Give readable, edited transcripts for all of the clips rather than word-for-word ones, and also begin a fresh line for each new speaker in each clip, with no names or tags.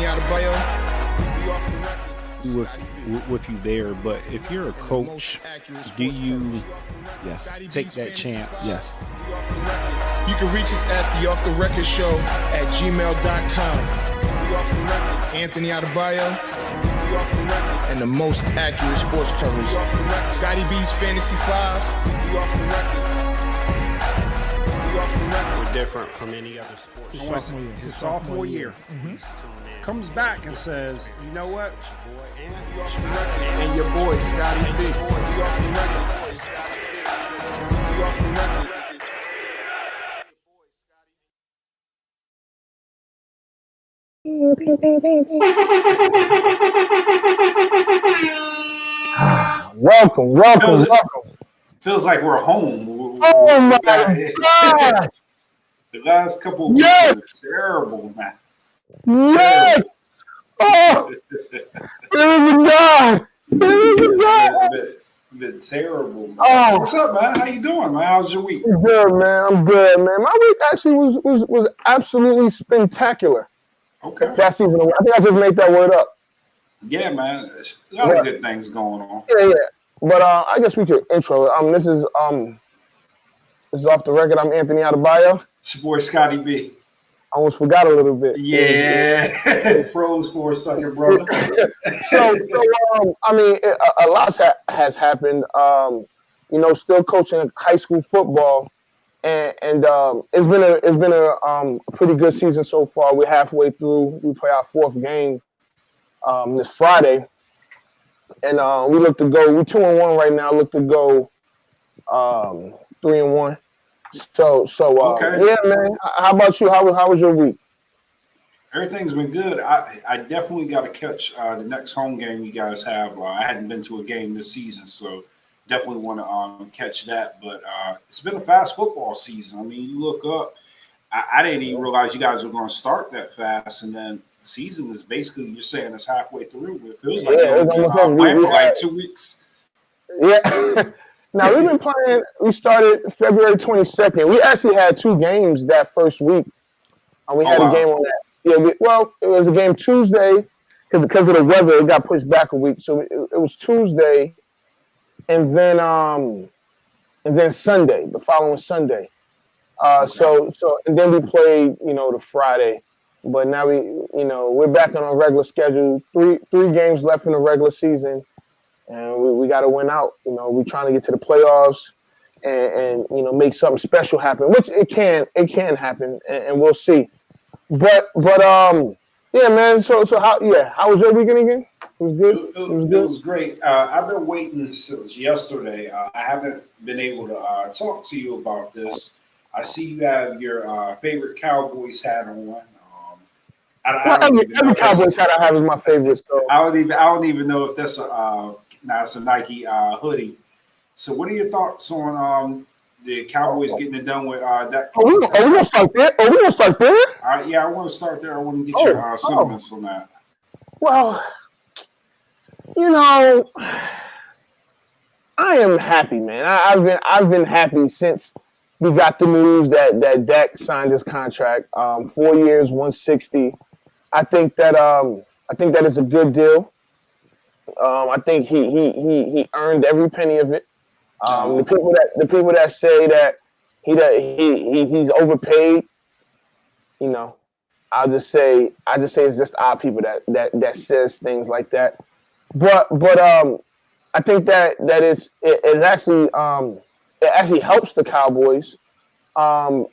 Anthony Adebayo. We off the record.
With you there, but if you're a coach, do you take that chance?
Yes.
You can reach us at the Off the Record Show at gmail.com. Anthony Adebayo and the most accurate sports coverage. Scotty B's Fantasy 5.
We're different from any other sport.
His sophomore year. Comes back and says, you know what?
And your boy, Scotty B.
Welcome.
Feels like we're home.
Oh my God!
The last couple of weeks were terrible, man.
Yes! Oh!
Been terrible, man.
Oh.
What's up, man? How you doing, man? How's your week?
I'm good, man. My week actually was absolutely spectacular.
Okay.
That's even. I think I just made that word up.
Yeah, man. There's a lot of good things going on.
Yeah. But I guess we could intro. This is Off the Record. I'm Anthony Adebayo.
It's your boy Scotty B.
I almost forgot a little bit.
Yeah, froze for a second, brother.
A lot has happened. Still coaching high school football, and it's been a pretty good season so far. We're halfway through. We play our fourth game this Friday, and we look to go. We're 2-1 right now. Look to go 3-1.
Okay.
Yeah, man. How about you? How was your week?
Everything's been good. I definitely got to catch the next home game you guys have. I hadn't been to a game this season, so definitely want to catch that. But it's been a fast football season. I mean, you look up, I didn't even realize you guys were going to start that fast, and then the season is basically, you're saying it's halfway through. It feels like you've been playing for like 2 weeks.
Yeah. Now, we've been playing, we started February 22nd. We actually had 2 games that first week. We had a game on that. Yeah, it was a game Tuesday, because of the weather, it got pushed back a week. So it was Tuesday, and then Sunday, the following Sunday. So and then we played, the Friday. But now we're back on our regular schedule. Three games left in the regular season. And we got to win out. We're trying to get to the playoffs and make something special happen, which it can happen, and we'll see. But yeah, man. So how was your weekend again? It was good.
It was great. I've been waiting since yesterday. I haven't been able to talk to you about this. I see you have your favorite Cowboys hat on.
Every Cowboys hat I have is my favorite. So
I don't even know if that's it's a Nike hoodie. So what are your thoughts on the Cowboys getting it done with that?
Are we gonna start there? I
want to start there. I want to get your sentiments on that.
Well, I am happy, man. I've been happy since we got the news that Dak signed his contract. 4 years, 160. I think that is a good deal. I think he earned every penny of it. The people that say that he's overpaid, I'll just say it's just our people that says things like that. But I think that it actually helps the Cowboys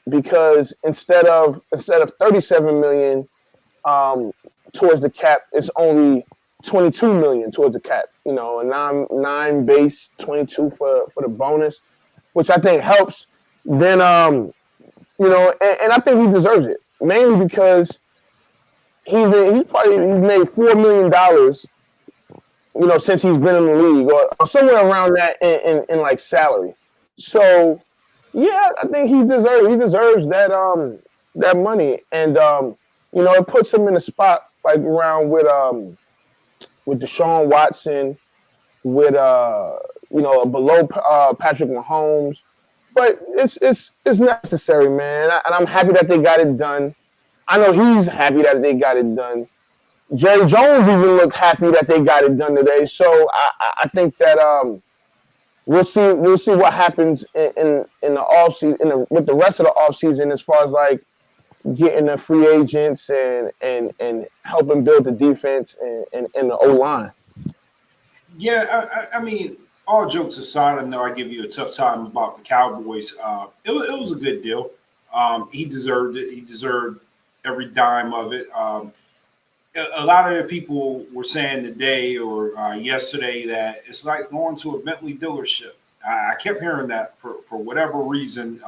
because instead of $37 million towards the cap, it's only $22 million towards the cap. A nine base, 22 for the bonus, which I think helps. Then and I think he deserves it, mainly because he's made $4 million. Since he's been in the league, or somewhere around that in like salary. So, yeah, I think he deserves that money, and it puts him in a spot like around with Deshaun Watson, with below Patrick Mahomes, but it's necessary, man, and I'm happy that they got it done. I know he's happy that they got it done. Jerry Jones even looked happy that they got it done today. So I think that we'll see what happens in the off season with the rest of the off season as far as like getting the free agents and helping build the defense and the O line.
Yeah, I mean, all jokes aside, I know I give you a tough time about the Cowboys. It was a good deal. He deserved it. He deserved every dime of it. A lot of the people were saying today or yesterday that it's like going to a Bentley dealership. I kept hearing that for whatever reason.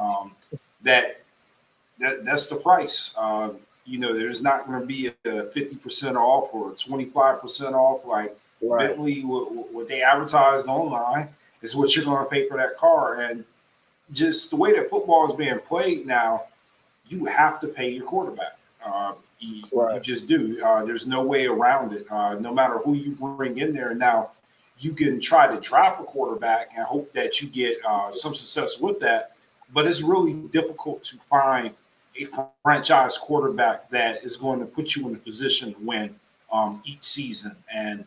That's the price. There's not going to be a 50% off or 25% off like Bentley, what they advertised online is what you're going to pay for that car. And just the way that football is being played now, you have to pay your quarterback. You just do. There's no way around it. No matter who you bring in there. Now, you can try to draft a quarterback and hope that you get some success with that, but it's really difficult to find a franchise quarterback that is going to put you in a position to win each season. And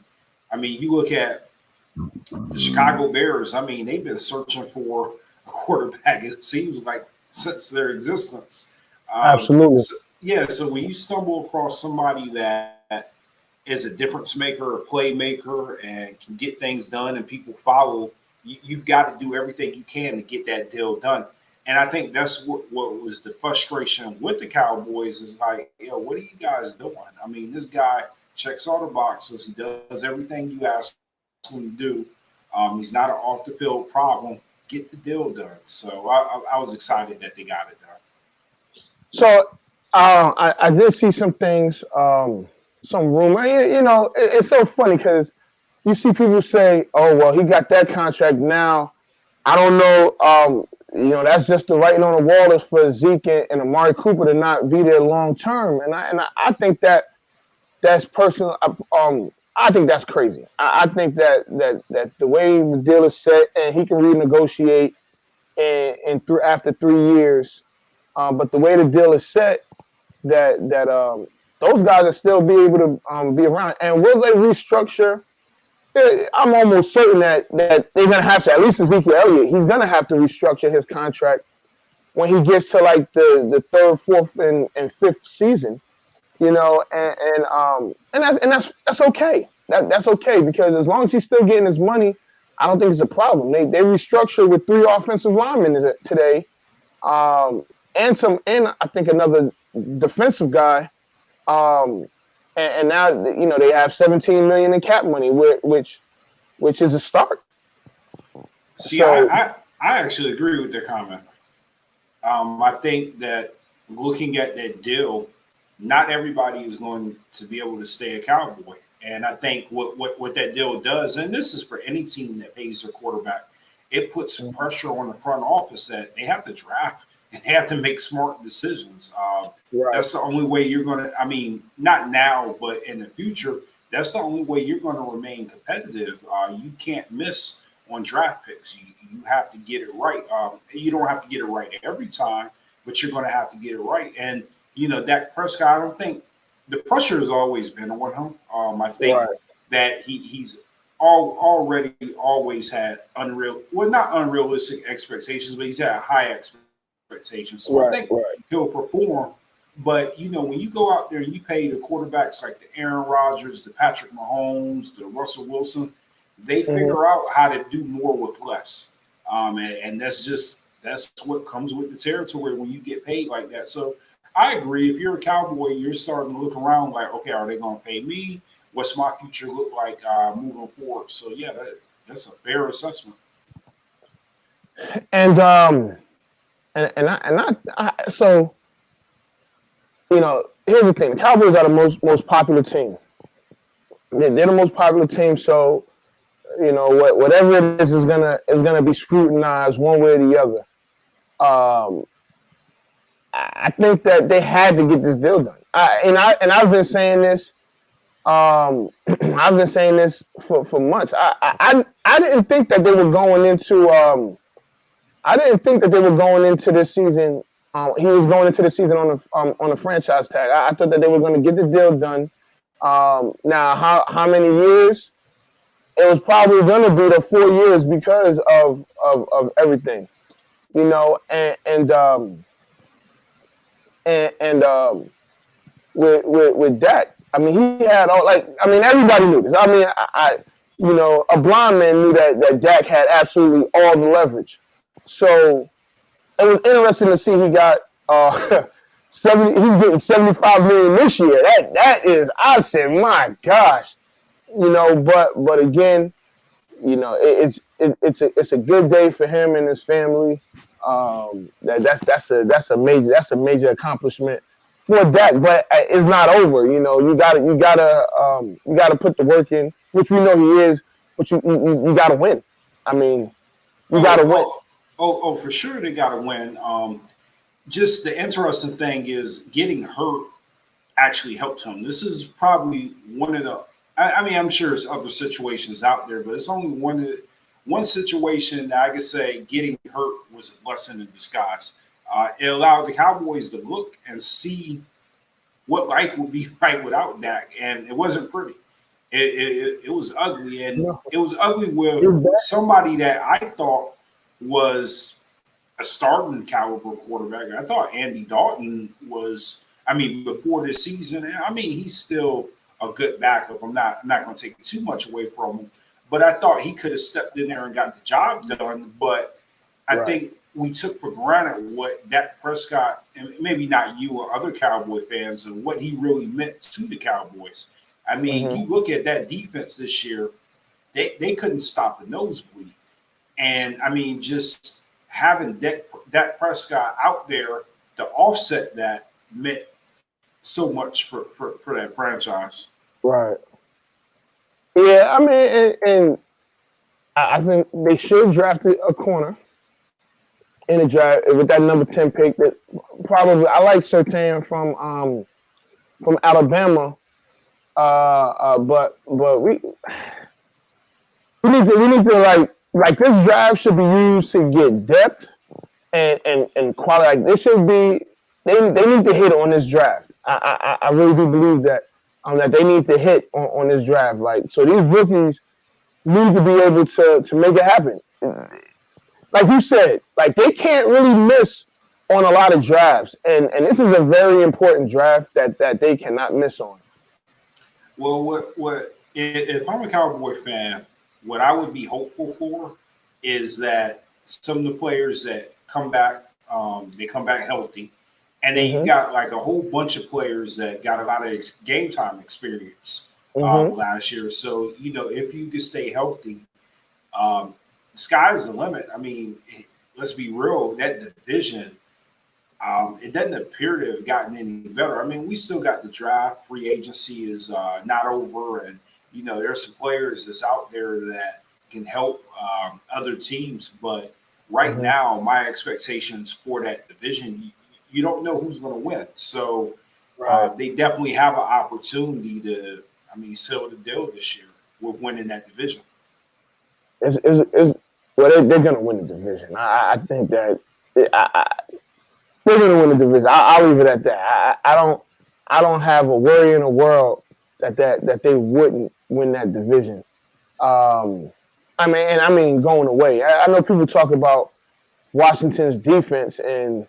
I mean, you look at the Chicago Bears. I mean, they've been searching for a quarterback, it seems like, since their existence.
Absolutely.
So when you stumble across somebody that is a difference maker, a playmaker, and can get things done and people follow, you've got to do everything you can to get that deal done. And I think that's what was the frustration with the Cowboys is like, what are you guys doing? I mean, this guy checks all the boxes. He does everything you ask him to do. He's not an off-the-field problem. Get the deal done. So I was excited that they got it done.
So I did see some things, some rumor. It's so funny because you see people say, oh, well, he got that contract now. I don't know. That's just the writing on the wall is for Zeke and Amari Cooper to not be there long term. And I think that's personal. I think that's crazy. I think that the way the deal is set and he can renegotiate after 3 years. But the way the deal is set, that those guys will still be able to be around. And will they restructure? I'm almost certain that they're going to have to, at least Ezekiel Elliott, he's going to have to restructure his contract when he gets to like the third, fourth, and fifth season, and that's okay. That's okay because as long as he's still getting his money, I don't think it's a problem. They restructured with 3 offensive linemen today, and I think another defensive guy. And now, they have $17 million in cap money, which is a start.
See, so, I actually agree with the comment. I think that looking at that deal, not everybody is going to be able to stay a Cowboy. And I think what that deal does, and this is for any team that pays their quarterback, it puts some pressure on the front office that they have to draft and they have to make smart decisions. That's the only way you're going to, I mean, not now, but in the future, that's the only way you're going to remain competitive. You can't miss on draft picks. You have to get it right. You don't have to get it right every time, but you're going to have to get it right. And, Dak Prescott, I don't think the pressure has always been on him. I think that he's already always had not unrealistic expectations, but he's had high expectations. So I think he'll perform. But, when you go out there and you pay the quarterbacks like the Aaron Rodgers, the Patrick Mahomes, the Russell Wilson, they figure out how to do more with less. And that's what comes with the territory when you get paid like that. So I agree. If you're a Cowboy, you're starting to look around like, okay, are they going to pay me? What's my future look like moving forward? So, yeah, that's a fair assessment.
And so, here's the thing: the Cowboys are the most popular team. They're the most popular team, so whatever it is gonna be scrutinized one way or the other. I think that they had to get this deal done. I've been saying this. I've been saying this for months. I didn't think that they were going into. I didn't think that they were going into this season. He was going into the season on the franchise tag. I thought that they were going to get the deal done, Now, how many years? It was probably going to be the 4 years because of everything, you know, and with Dak. I mean, he had all everybody knew this. I mean, a blind man knew that Dak had absolutely all the leverage. So it was interesting to see he got 70. He's getting 75 million this year. That is, I said, my gosh, But again, it's a good day for him and his family. That's a major accomplishment for Dak, but it's not over. You gotta put the work in, which we know he is, but you gotta win. I mean, you gotta win.
For sure they gotta win. Just the interesting thing is getting hurt actually helps him. This is probably one of the. I mean, I'm sure there's other situations out there, but it's only one situation that I could say getting hurt was a blessing in disguise. It allowed the Cowboys to look and see what life would be like without Dak, and it wasn't pretty. It was ugly, and it was ugly with somebody that I thought was a starting caliber quarterback. I thought Andy Dalton was. I mean, before this season, I mean, he's still a good backup. I'm not going to take too much away from him, but I thought he could have stepped in there and got the job done. But I think we took for granted what Dak Prescott, and maybe not you or other Cowboy fans, and what he really meant to the Cowboys. I mean, you look at that defense this year, they couldn't stop a nosebleed. And, I mean, just having Dak Prescott out there to offset that meant so much for that franchise.
Right. Yeah, I mean, and I think they should draft a corner in the draft with that number 10 pick. That probably I like Surtain from Alabama, but we need to like this draft should be used to get depth and quality. Like this should be they need to hit on this draft. I really do believe that they need to hit on this draft. Like, so these rookies need to be able to make it happen. Like you said, like they can't really miss on a lot of drafts, and this is a very important draft that they cannot miss on.
Well, what if I'm a Cowboy fan, what I would be hopeful for is that some of the players that come back, they come back healthy. And then you got like a whole bunch of players that got a lot of game time experience last year. So, if you could stay healthy, the sky's the limit. I mean, let's be real, that division, it doesn't appear to have gotten any better. I mean, we still got the draft. Free agency is not over. And, there's some players that's out there that can help other teams. But right now, my expectations for that division, you don't know who's going to win. So they definitely have an opportunity to, seal the deal this year with winning that division.
Well, they're going to win the division. I think that they're going to win the division. I'll leave it at that. I don't have a worry in the world that they wouldn't win that division. I mean going away. I know people talk about Washington's defense and.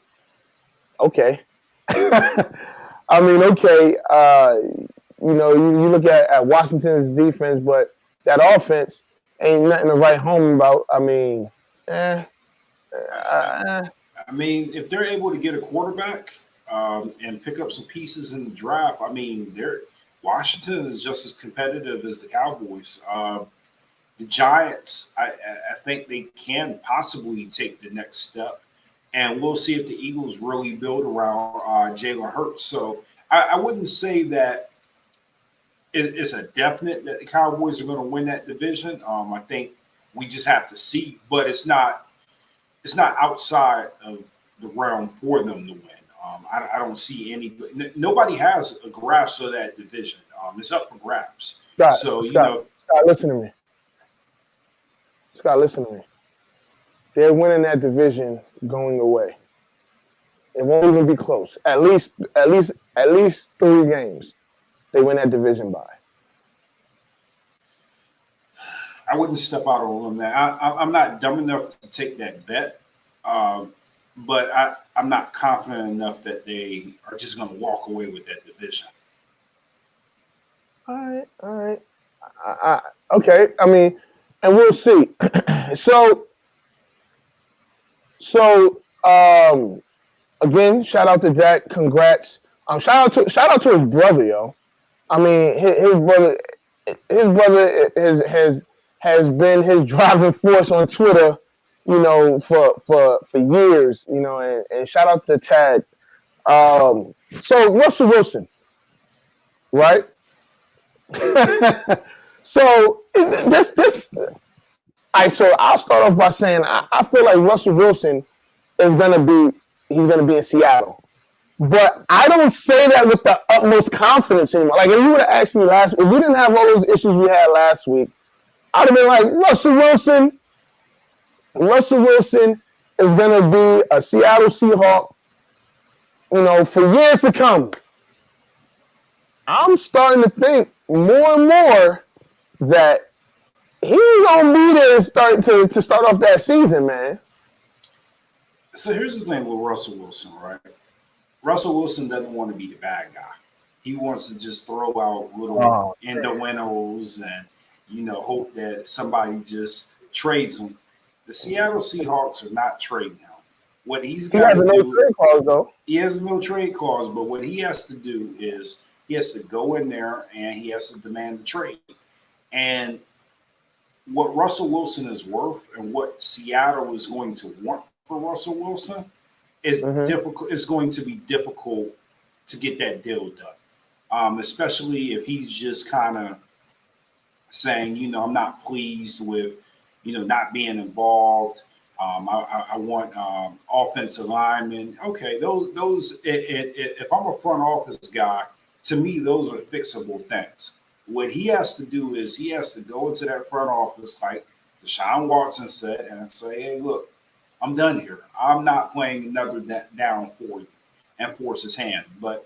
Okay. I mean, okay. You look at Washington's defense, but that offense ain't nothing to write home about. I mean,
if they're able to get a quarterback and pick up some pieces in the draft, Washington is just as competitive as the Cowboys. The Giants, I think they can possibly take the next step. And we'll see if the Eagles really build around Jalen Hurts. So I wouldn't say that it's a definite that the Cowboys are going to win that division. I think we just have to see, but it's not outside of the realm for them to win. I don't see nobody has a grasp of that division. It's up for grabs.
Scott, listen to me. Scott, listen to me. They're winning that division going away. It won't even be close. At least 3 games. they win that division by?
I wouldn't step out on a limb there. I'm not dumb enough to take that bet, but I'm not confident enough that they are just going to walk away with that division.
All right. Okay. I mean, and we'll see. So, again, shout out to Dak. Congrats. Shout out to his brother, yo. I mean, his brother has been his driving force on Twitter, you know, for years, you know, and shout out to Tad. So Russell Wilson, right? So this. All right, so I'll start off by saying I feel like Russell Wilson is gonna be in Seattle. But I don't say that with the utmost confidence anymore. Like if you would have asked me if we didn't have all those issues we had last week, I'd have been like, Russell Wilson is gonna be a Seattle Seahawk, you know, for years to come. I'm starting to think more and more that he's gonna be there to start off that season, man.
So here's the thing with Russell Wilson, right? Russell Wilson doesn't want to be the bad guy. He wants to just throw out little innuendos and, you know, hope that somebody just trades him. The Seattle Seahawks are not trading him. What he's got to do, no trade clause, though. He has no trade clause, but what he has to do is he has to go in there and he has to demand the trade. And what Russell Wilson is worth and what Seattle is going to want for Russell Wilson is difficult. It's going to be difficult to get that deal done, especially if he's just kind of saying, you know, I'm not pleased with, you know, not being involved. I want offensive linemen. Okay, those. If I'm a front office guy, to me, those are fixable things. What he has to do is he has to go into that front office, like Deshaun Watson said, and say, hey, look, I'm done here. I'm not playing another down for you and force his hand. But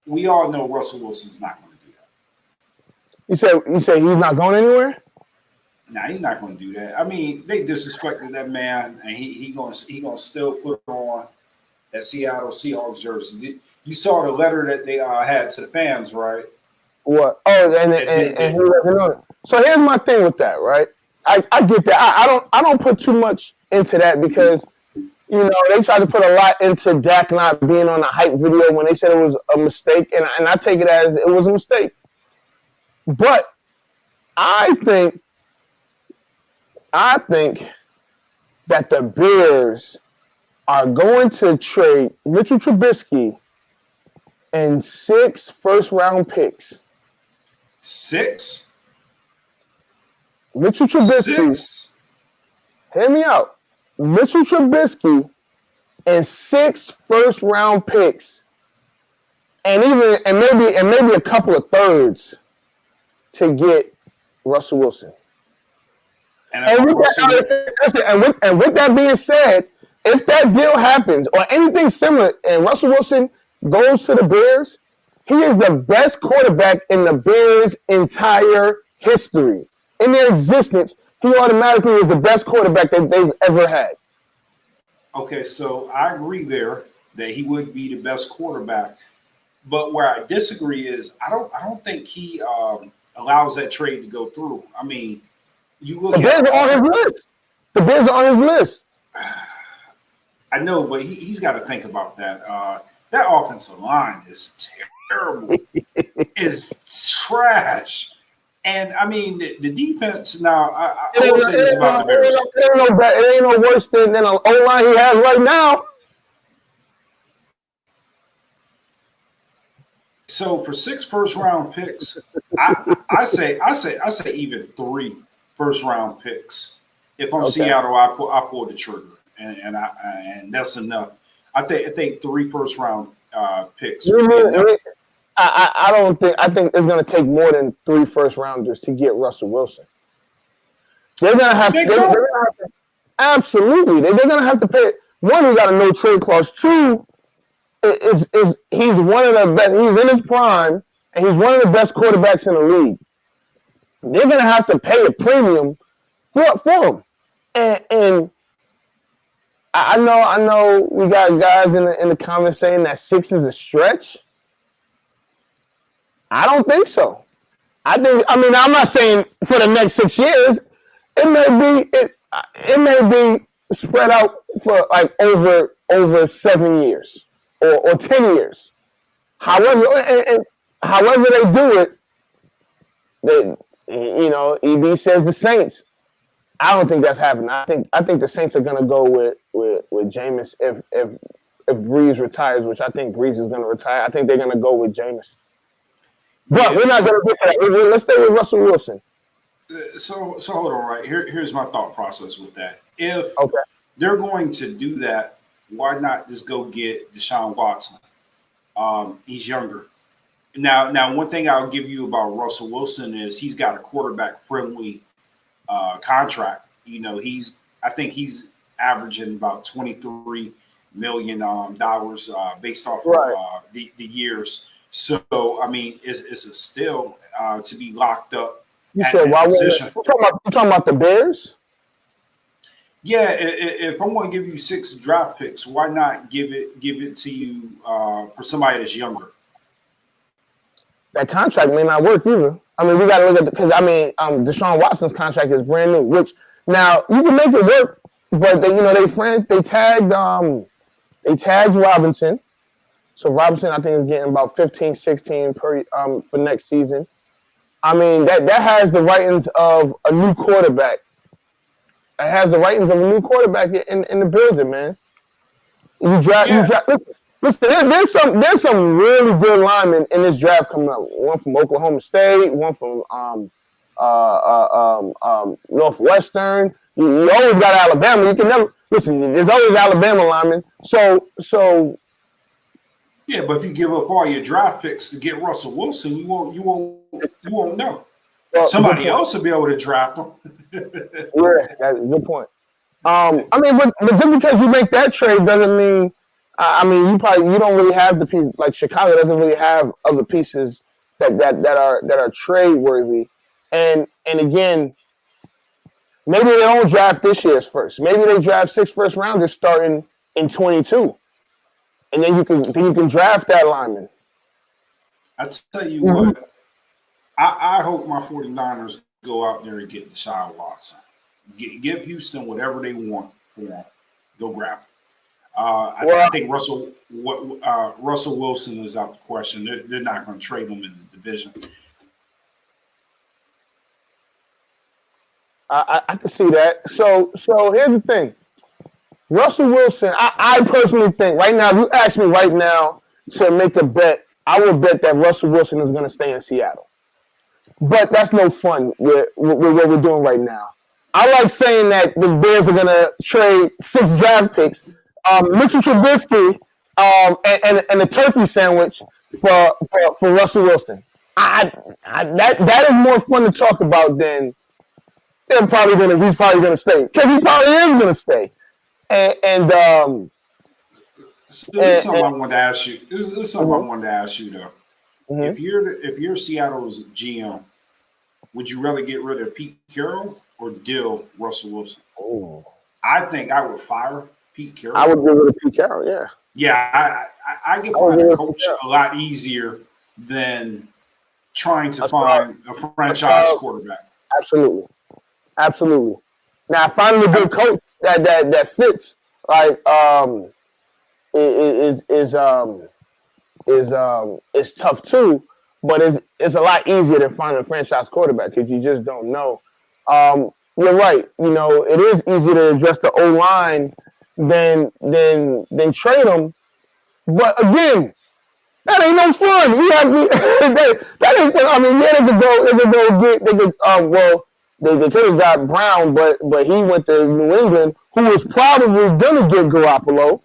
we all know Russell Wilson's not going to do that.
You say he's not going anywhere?
Nah, he's not going to do that. I mean, they disrespected that man, and he gonna still put on that Seattle Seahawks jersey. You saw the letter that they had to the fans, right? What? Oh, and
he let me know. So here's my thing with that, right? I get that. I don't put too much into that because, you know, they tried to put a lot into Dak not being on a hype video when they said it was a mistake, and I take it as it was a mistake. But I think that the Bears are going to trade Mitchell Trubisky and 6 first-round picks.
6?
Mitchell Trubisky.
6?
Hear me out. Mitchell Trubisky and 6 first-round picks, and maybe a couple of thirds to get Russell Wilson. And with that being said, if that deal happens or anything similar, and Russell Wilson goes to the Bears, he is the best quarterback in the Bears' entire history. In their existence, he automatically is the best quarterback that they've ever had.
Okay, so I agree there that he would be the best quarterback. But where I disagree is I don't think he allows that trade to go through. I mean, you look
the Bears are on his list. The Bears are on his list.
I know, but he's got to think about that. That offensive line is terrible. It's trash. And, I mean, the defense now, I will say this about the Bears.
It ain't no worse than an O-line he has right now.
So for 6 first-round picks, I say even 3 first-round picks. If I'm Seattle, I pull the trigger, and that's enough. I think 3 first-round picks.
I think it's going to take more than 3 first-rounders to get Russell Wilson. They're going to have to. Absolutely, they're going to have to pay. One, he got a no trade clause. 2, is he's one of the best. He's in his prime, and he's one of the best quarterbacks in the league, they're going to have to pay a premium for him. And I know we got guys in the comments saying that 6 is a stretch. I don't think so. I'm not saying for the next 6 years. It may be spread out for like over 7 years or 10 years. However they do it, EB says the Saints. I don't think that's happening. I think the Saints are gonna go with Jameis if Breeze retires, which I think Breeze is gonna retire. I think they're gonna go with Jameis. But we're not gonna get that. Let's stay with Russell Wilson.
So hold on, right? Here's my thought process with that. If
Okay.
they're going to do that, why not just go get Deshaun Watson? He's younger. Now, one thing I'll give you about Russell Wilson is he's got a quarterback-friendly contract. I think he's averaging about $23 million based off of the years. So, I mean, it's a still to be locked up.
You said why you talking about the Bears?
Yeah, if I'm going to give you 6 draft picks, why not give it to you for somebody that's younger?
That contract may not work either. I mean, we got to look at because Deshaun Watson's contract is brand new. Which now you can make it work, but they tagged Robinson. So Robinson, I think, is getting about 15, 16 per for next season. I mean, that has the writings of a new quarterback. It has the writings of a new quarterback in the building, man. You draft. Listen, there's some really good linemen in this draft coming up. One from Oklahoma State, one from Northwestern. You always got Alabama. You can never listen. There's always Alabama linemen. So.
Yeah, but if you give up all your draft picks to get Russell Wilson, you won't know. Well, somebody else will be able to draft him.
Yeah, that's a good point. But just because you make that trade doesn't mean. You don't really have the piece like Chicago doesn't really have other pieces that are trade worthy. And again, maybe they don't draft this year's first. Maybe they draft 6 first rounders starting in 22. And then you can draft that lineman.
I tell you what, I hope my 49ers go out there and get Deshaun Watson. Give Houston whatever they want for him. Go grab him. I think Russell Wilson is out the question. They're not going to trade him in the division.
I can see that. So here's the thing. Russell Wilson, I personally think right now, if you ask me right now to make a bet, I would bet that Russell Wilson is going to stay in Seattle. But that's no fun with what we're doing right now. I like saying that the Bears are going to trade 6 draft picks, Mitchell Trubisky, and a turkey sandwich for Russell Wilson. That is more fun to talk about than he's probably going to stay, because he probably is going to stay.
So this is something I wanted to ask you. This is something I wanted to ask you though. Mm-hmm. If you're Seattle's GM, would you rather get rid of Pete Carroll or deal Russell Wilson?
Oh,
I think I would fire Pete Carroll.
I would get rid of Pete Carroll. Yeah.
Yeah, I can find a coach a lot easier than trying to find a franchise quarterback.
Absolutely. Now finding a good coach that fits like is tough too, but it's a lot easier than finding a franchise quarterback because you just don't know. You're right. It is easier to address the O-line than trade them. But again, that ain't no fun. That ain't fun. I mean, they could have got Brown, but he went to New England, who was probably gonna get Garoppolo.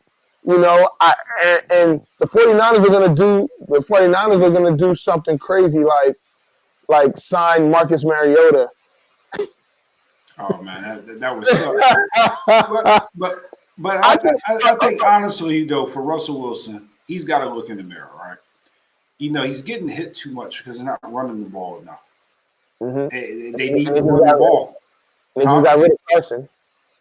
And the 49ers are gonna do something crazy like sign Marcus Mariota.
Oh man, that was so. but I think honestly though, for Russell Wilson, he's got to look in the mirror, right? he's getting hit too much because they're not running the ball enough.
Mm-hmm.
They need to run the ball.
They just got rid of Carson.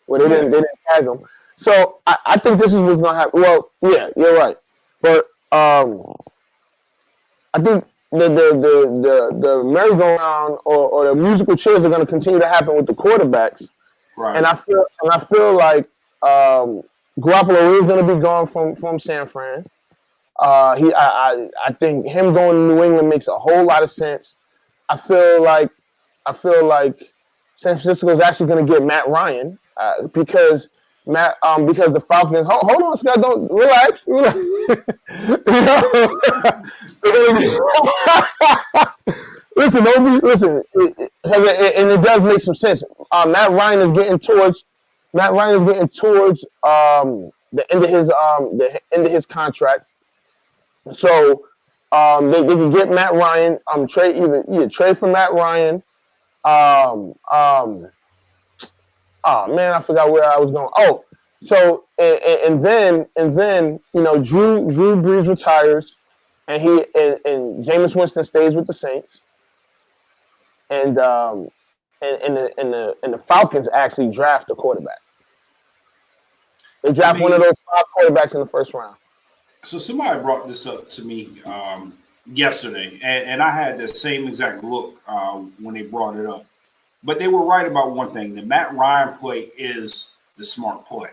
Well, they didn't tag him. So I think this is what's gonna happen. Well, yeah, you're right. But I think the merry-go-round or the musical chairs are gonna continue to happen with the quarterbacks.
Right.
And I feel like Garoppolo is gonna be gone from San Fran. I think him going to New England makes a whole lot of sense. I feel like San Francisco is actually going to get Matt Ryan because the Falcons. Hold on, Scott. Don't relax. Listen, listen, and it does make some sense. Matt Ryan is getting towards the end of his contract. So they can get Matt Ryan. Trade for Matt Ryan. Oh man, I forgot where I was going. Oh, so and then Drew Brees retires, and Jameis Winston stays with the Saints, and the Falcons actually draft a quarterback. They draft one of those 5 quarterbacks in the first round.
So somebody brought this up to me yesterday, and I had the same exact look when they brought it up. But they were right about one thing: the Matt Ryan play is the smart play,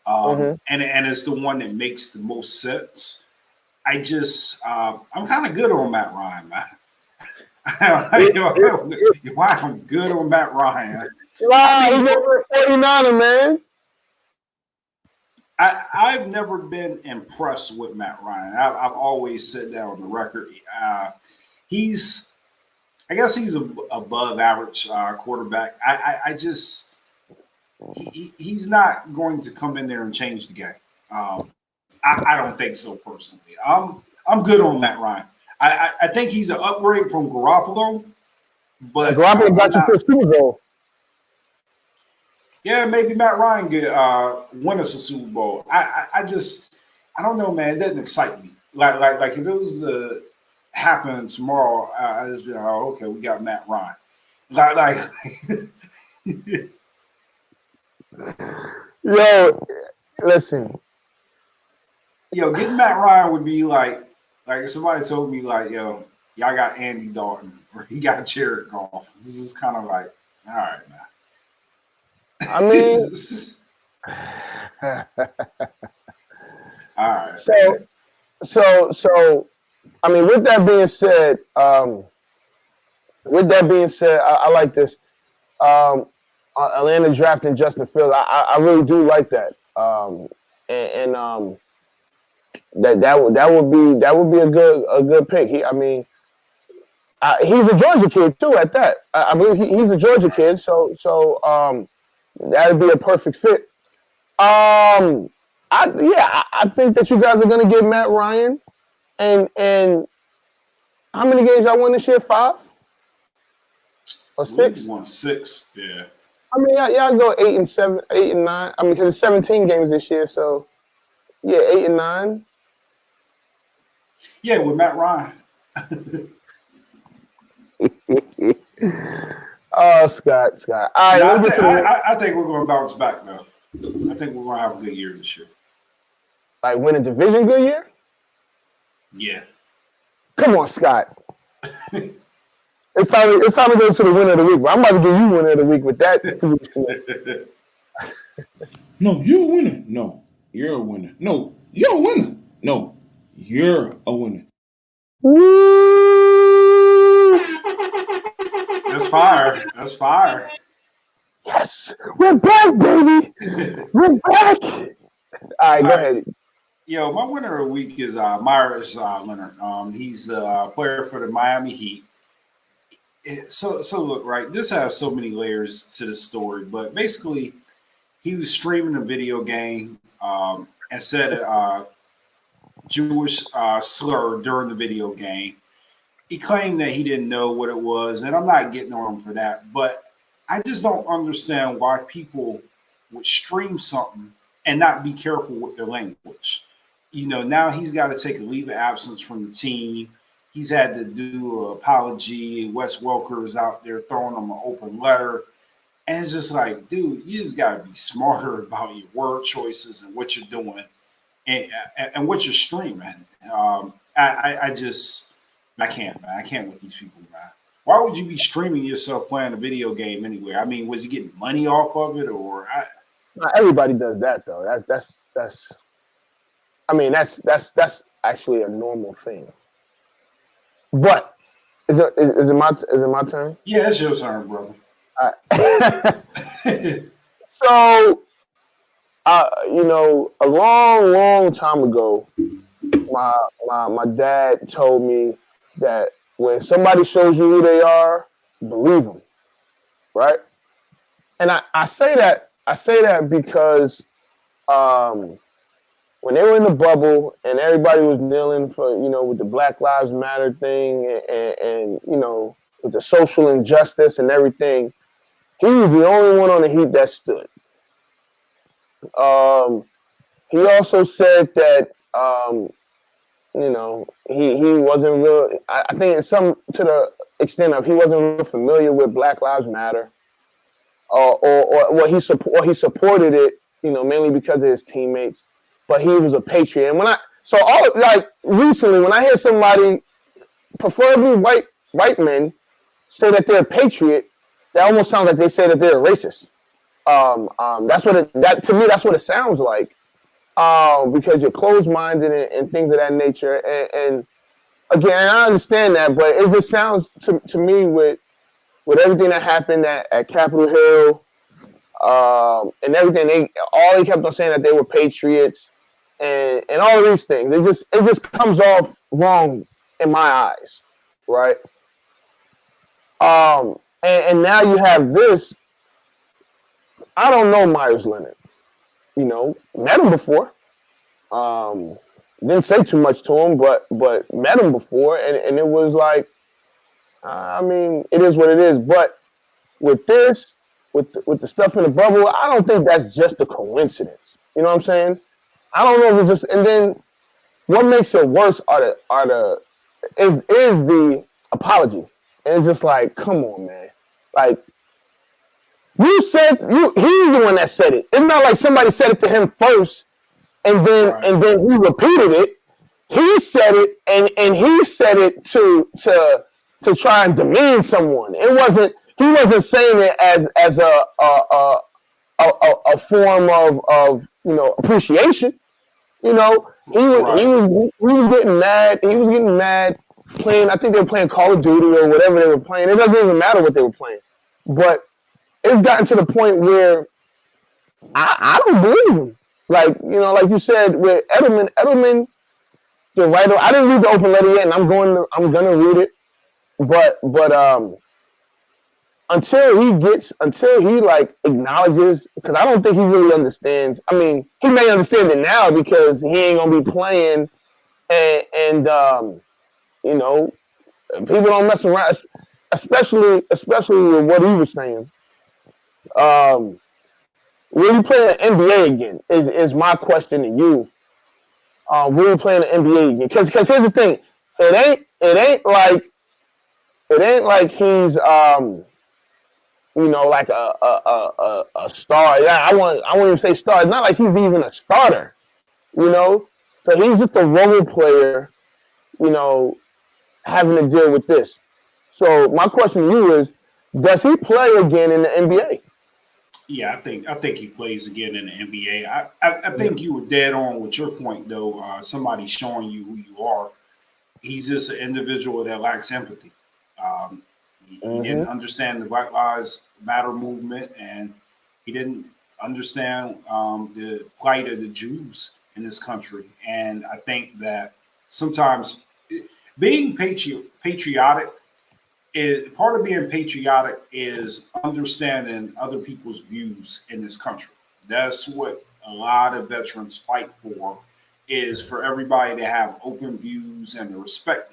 and it's the one that makes the most sense. I'm kind of good on Matt Ryan, man. I'm good on Matt Ryan.
Wow, he's over 49er, man.
I've never been impressed with Matt Ryan. I've always said that on the record. I guess he's above average quarterback. He's not going to come in there and change the game. I don't think so personally. I'm good on Matt Ryan. I think he's an upgrade from Garoppolo, but
Garoppolo got you to a Super Bowl.
Yeah, maybe Matt Ryan win us a Super Bowl. I don't know, man. It doesn't excite me. Like if it was to happen tomorrow, I just be like, oh, okay, we got Matt Ryan.
Yo, listen.
Yo, getting Matt Ryan would be like if somebody told me like, yo, y'all got Andy Dalton or he got Jared Goff. This is kind of like, all right, man.
I mean,
all right.
So, I mean, with that being said, I like this. Atlanta drafting Justin Fields. I really do like that. That would be a good pick. He's a Georgia kid too. At that, I believe he's a Georgia kid. So that'd be a perfect fit. I think that you guys are gonna get Matt Ryan, and how many games y'all won this year? 5 or 6?
We won 6, yeah.
I mean, y'all go 8 and 7, 8 and 9. I mean, because it's 17 games this year, so yeah, 8 and 9.
Yeah, with Matt Ryan.
Oh, Scott. All right,
I think we're going to bounce back, though. I think we're going to have a good year this year.
Like win a division good year?
Yeah.
Come on, Scott. It's time to go to the winner of the week. But I'm about to give you winner of the week with that.
No, you're a winner. No, you're a winner. No, you're a winner. No, you're a winner.
That's fire. That's fire.
Yes, we're back, baby. We're back. All right, go ahead.
Yo, my winner of the week is Myers Leonard. He's a player for the Miami Heat. So look, right, this has so many layers to the story, but basically he was streaming a video game and said a Jewish slur during the video game. He claimed that he didn't know what it was, and I'm not getting on him for that, but I just don't understand why people would stream something and not be careful with their language. Now he's got to take a leave of absence from the team. he's had to do an apology. Wes Welker's out there throwing him an open letter. And it's just like, dude, you just got to be smarter about your word choices and what you're doing and what you're streaming. I just, I can't, man. I can't with these people, man. Why would you be streaming yourself playing a video game anyway? I mean, was he getting money off of it, or?
Not everybody does that though. That's. I mean, that's actually a normal thing. But is it my turn?
Yeah, it's your turn, brother.
All right. So, you know, a long time ago, my dad told me that when somebody shows you who they are, believe them, right? And I say that because when they were in the bubble and everybody was kneeling for, you know, with the Black Lives Matter thing and you know, with the social injustice and everything, he was the only one on the Heat that stood. He also said that, you know, he wasn't real. I think it's some to the extent of he wasn't real familiar with Black Lives Matter, or what he supported it, you know, mainly because of his teammates. But he was a patriot, and recently when I hear somebody, preferably white men, say that they're a patriot, that almost sounds like they say that they're a racist. That's to me that's what it sounds like. Because you're closed-minded and things of that nature. And again, I understand that, but it just sounds to me with everything that happened at Capitol Hill, and everything, they kept on saying that they were patriots and all of these things. It just comes off wrong in my eyes, right? And now you have this. I don't know Myers Leonard. You know, met him before. Didn't say too much to him, but met him before, and it was like, I mean, it is what it is. But with this, with the stuff in the bubble, I don't think that's just a coincidence. You know what I'm saying? I don't know if it's just. And then what makes it worse is the apology, and it's just like, come on, man, like. He's the one that said it. It's not like somebody said it to him first and then he repeated it. He said it and he said it to try and demean someone. He wasn't saying it as a form of you know, appreciation. You know, he was getting mad. He was getting mad playing. I think they were playing Call of Duty or whatever they were playing. It doesn't even matter what they were playing, but it's gotten to the point where I don't believe him. Like, you know, like you said with Edelman, the writer. I didn't read the open letter yet, and I'm gonna read it. But until he like acknowledges, because I don't think he really understands. I mean, he may understand it now because he ain't gonna be playing, and you know, people don't mess around, especially with what he was saying. Will you play an NBA again? Is my question to you. Will you play an NBA again? Because here's the thing, it ain't like he's you know, like a star. Yeah, I won't even say star. It's not like he's even a starter, you know. So he's just a role player, you know, having to deal with this. So my question to you is, does he play again in the NBA?
Yeah, I think he plays again in the NBA. I think you were dead on with your point, though. Somebody showing you who you are. He's just an individual that lacks empathy. He didn't understand the Black Lives Matter movement, and he didn't understand the plight of the Jews in this country. And I think that sometimes being patriotic, part of being patriotic is understanding other people's views in this country. That's what a lot of veterans fight for, is for everybody to have open views and to respect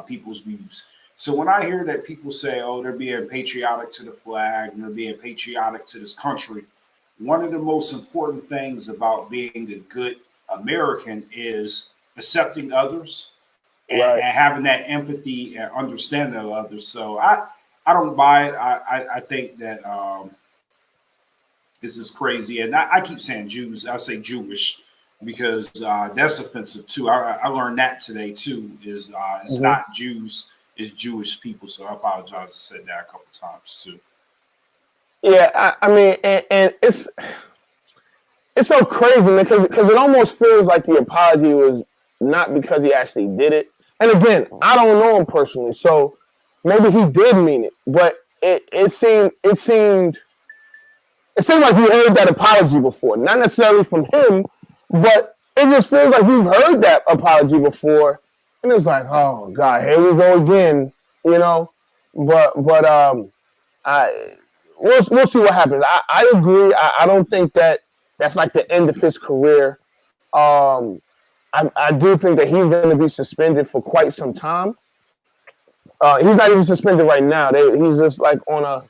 people's views. So when I hear that people say, oh, they're being patriotic to the flag and they're being patriotic to this country, one of the most important things about being a good American is accepting others
Right.
and having that empathy and understanding of others. So I don't buy it. I think that this is crazy. And I keep saying Jews. I say Jewish because that's offensive too. I learned that today too. Is it's not Jews, it's Jewish people. So I apologize. I said that a couple times too.
Yeah, I mean, and it's so crazy, man, because it almost feels like the apology was not because he actually did it. And again, I don't know him personally, so maybe he did mean it. But it seemed like we heard that apology before, not necessarily from him, but it just feels like we've heard that apology before, and it's like, oh God, here we go again, you know. But we'll see what happens. I agree. I don't think that's like the end of his career. I do think that he's going to be suspended for quite some time. He's not even suspended right now. He's just like on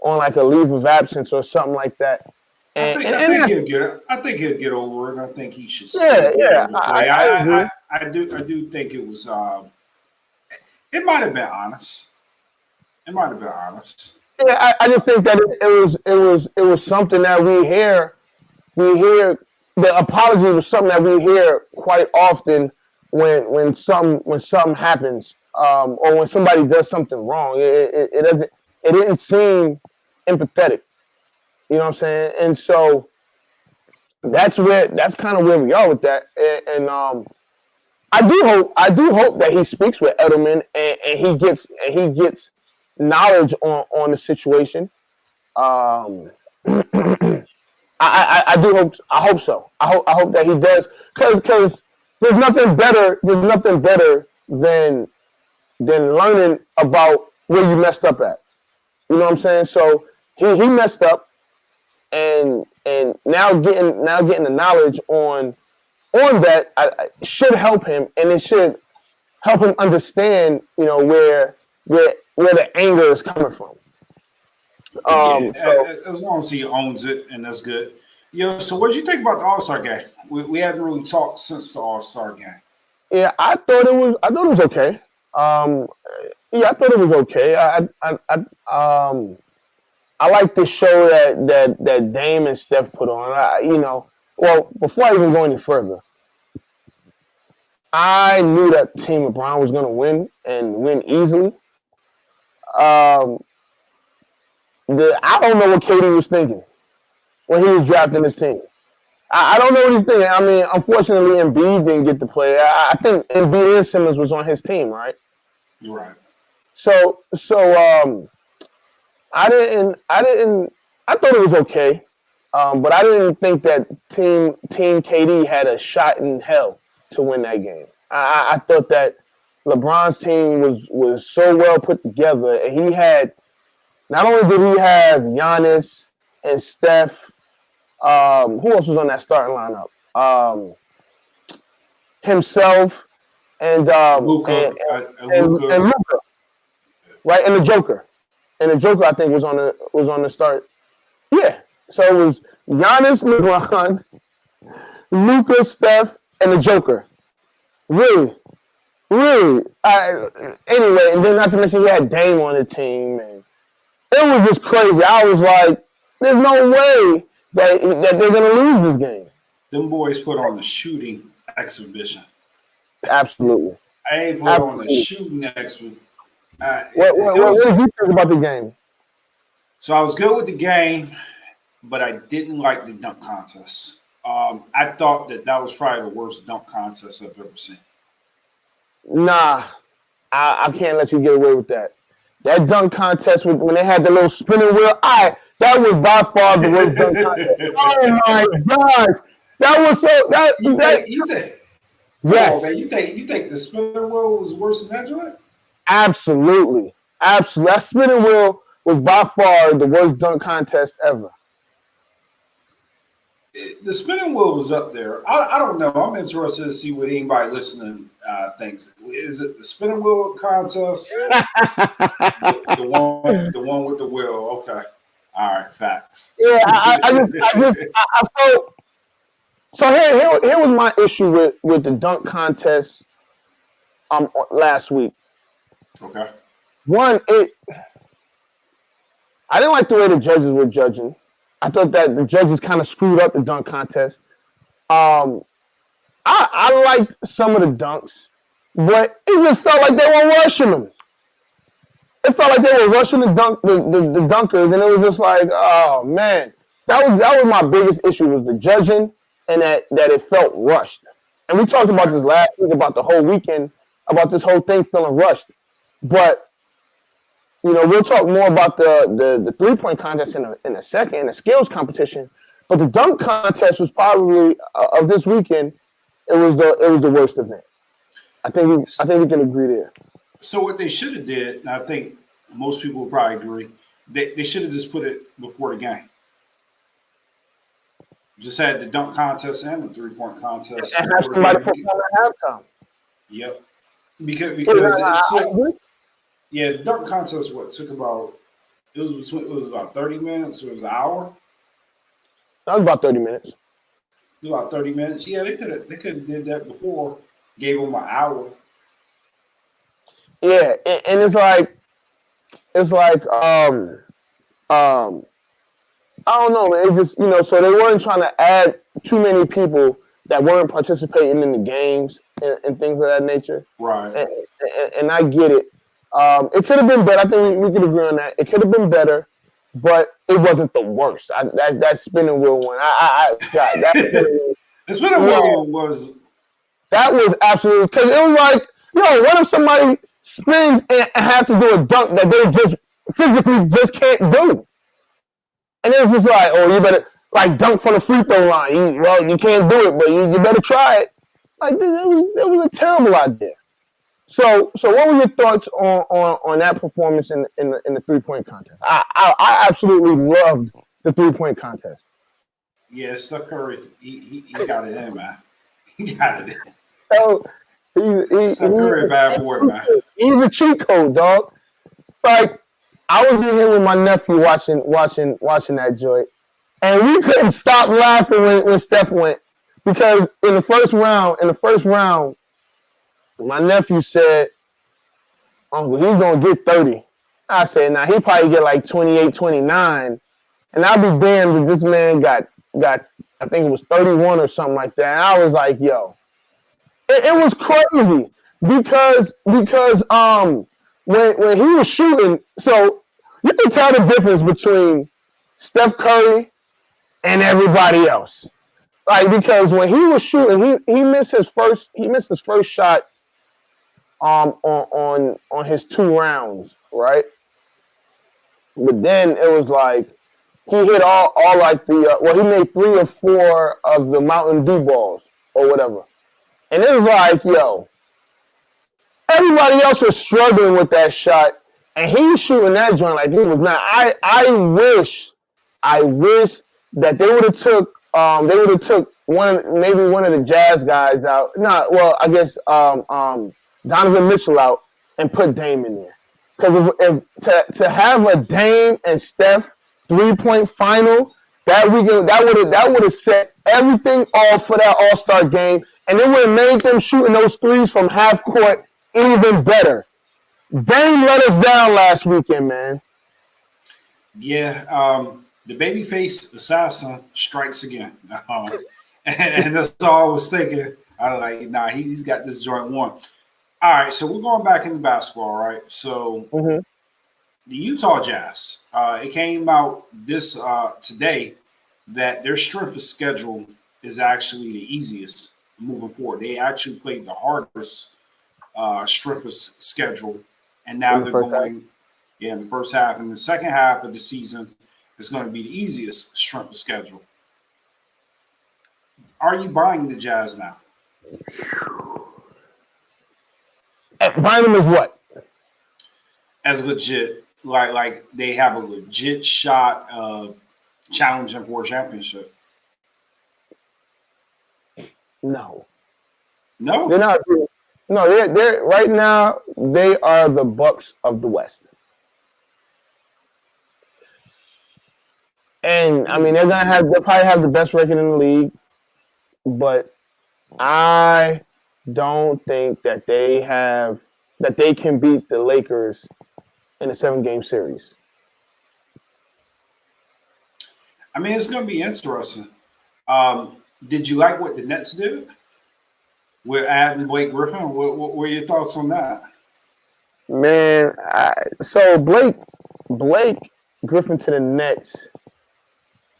like a leave of absence or something like that.
I think he'll get over it. I think he should.
Yeah.
I do think it was. It might have been honest.
Yeah, I just think that it was something that we hear. The apology was something that we hear quite often when something happens, or when somebody does something wrong. It didn't seem empathetic. You know what I'm saying? And so that's kind of where we are with that. And I do hope that he speaks with Edelman and he gets knowledge on the situation. I hope so. I hope that he does, because there's nothing better than learning about where you messed up at. You know what I'm saying? So he messed up, and now getting the knowledge on that should help him, and it should help him understand, you know, where the anger is coming from.
As long as he owns it, and that's good. So what did you think about the All-Star game? We hadn't really talked since the All-Star game.
Yeah, I thought it was okay. I thought it was okay. I like the show that Dame and Steph put on. Well, before I even go any further, I knew that Team LeBron was going to win and win easily. I don't know what KD was thinking when he was drafting his team. I don't know what he's thinking. I mean, unfortunately, Embiid didn't get to play. I think Embiid and Simmons was on his team, right?
You're right.
So I thought it was okay, but I didn't think that Team KD had a shot in hell to win that game. I thought that LeBron's team was so well put together, and he had. Not only did he have Giannis and Steph, who else was on that starting lineup? Himself and Luka, right? And the Joker, I think was on the start. Yeah, so it was Giannis, LeBron, Luka, Steph, and the Joker. Really. Anyway, and then not to mention he had Dame on the team, and it was just crazy. I was like, there's no way that they're going to lose this game.
Them boys put on a shooting exhibition.
Absolutely.
I put on a shooting exhibition.
What did you think about the game?
So I was good with the game, but I didn't like the dunk contest. I thought that was probably the worst dunk contest I've ever seen.
Nah, I can't let you get away with that. That dunk contest when they had the little spinning wheel, that was by far the worst dunk contest. Oh my gosh, that was so
you think?
Yes.
Oh, man, you think the spinning wheel was worse than that joint?
Absolutely. That spinning wheel was by far the worst dunk contest ever.
The spinning wheel was up there. I don't know. I'm interested to see what anybody listening thinks. Is it the spinning wheel contest? the one with the wheel. Okay. All right. Facts.
Yeah. So here was my issue with the dunk contest. last week.
Okay.
One, I didn't like the way the judges were judging. I thought that the judges kind of screwed up the dunk contest. I liked some of the dunks, but it just felt like they were rushing them. It felt like they were rushing the dunkers, and it was just like, oh man, that was my biggest issue was the judging, and that it felt rushed. And we talked about this last week about the whole weekend, about this whole thing feeling rushed. But we'll talk more about the 3-point contest in a second, and the skills competition. But the dunk contest was probably of this weekend. It was the worst event. I think we can agree there.
So what they should have did, and I think most people will probably agree, they should have just put it before the game. Just had the dunk contest and the 3-point contest.
And have somebody perform at halftime.
Yep. Because the dunk contest took about it was about 30 minutes or it was an hour.
That was about 30 minutes.
It was about 30 minutes. Yeah, they could have did that before, gave them an hour.
Yeah, and it's like I don't know, man. It just so they weren't trying to add too many people that weren't participating in the games and things of that nature.
Right.
And I get it. It could have been better. I think we could agree on that. It could have been better, but it wasn't the worst. That spinning wheel one.
The spinning wheel was.
That was absolutely because it was like, what if somebody spins and has to do a dunk that they just physically just can't do? And it was just like, oh, you better like dunk from the free throw line. You can't do it, but you better try it. Like it was a terrible idea. So what were your thoughts on that performance in the 3-point contest? I absolutely loved the 3-point contest.
Yeah, Steph Curry, he got it in, man. He got it in.
So he's
Steph Curry, bad boy, man.
He's a cheat code, dog. Like I was in here with my nephew watching that joint, and we couldn't stop laughing when Steph went because in the first round, my nephew said, "Uncle, he's gonna get 30." I said, "Nah, he probably get like 28, 29." And I'll be damned if this man got I think it was 31 or something like that. And I was like, yo. It was crazy because when he was shooting, so you can tell the difference between Steph Curry and everybody else. Like because when he was shooting, he missed his first shot on his 2 rounds, right? But then it was like he hit all like he made 3 or 4 of the Mountain Dew balls or whatever. And it was like, yo, everybody else was struggling with that shot, and he was shooting that joint like he was not. I wish that they would have took one of the Jazz guys out. I guess Donovan Mitchell out and put Dame in there. Because if to have a Dame and Steph 3-point final that weekend, that would have set everything off for that All-Star game. And it would have made them shooting those threes from half court even better. Dame let us down last weekend, man.
Yeah, the babyface assassin strikes again. And that's all I was thinking. I was like, nah, he's got this joint won. All right, so we're going back into basketball, right? So the Utah Jazz, it came out this today that their strength of schedule is actually the easiest moving forward. They actually played the hardest strength of schedule, and now they're going in the first half. And the second half of the season is going to be the easiest strength of schedule. Are you buying the Jazz now?
Buying them is what?
As legit, like they have a legit shot of challenging for a championship.
No,
they're
not. No, they're right now. They are the Bucks of the West, and I mean they'll probably have the best record in the league, but I don't think that they can beat the Lakers in a 7-game series.
I mean, it's going to be interesting. Did you like what the Nets did with adding Blake Griffin? What were your thoughts on that?
Man, so Blake Griffin to the Nets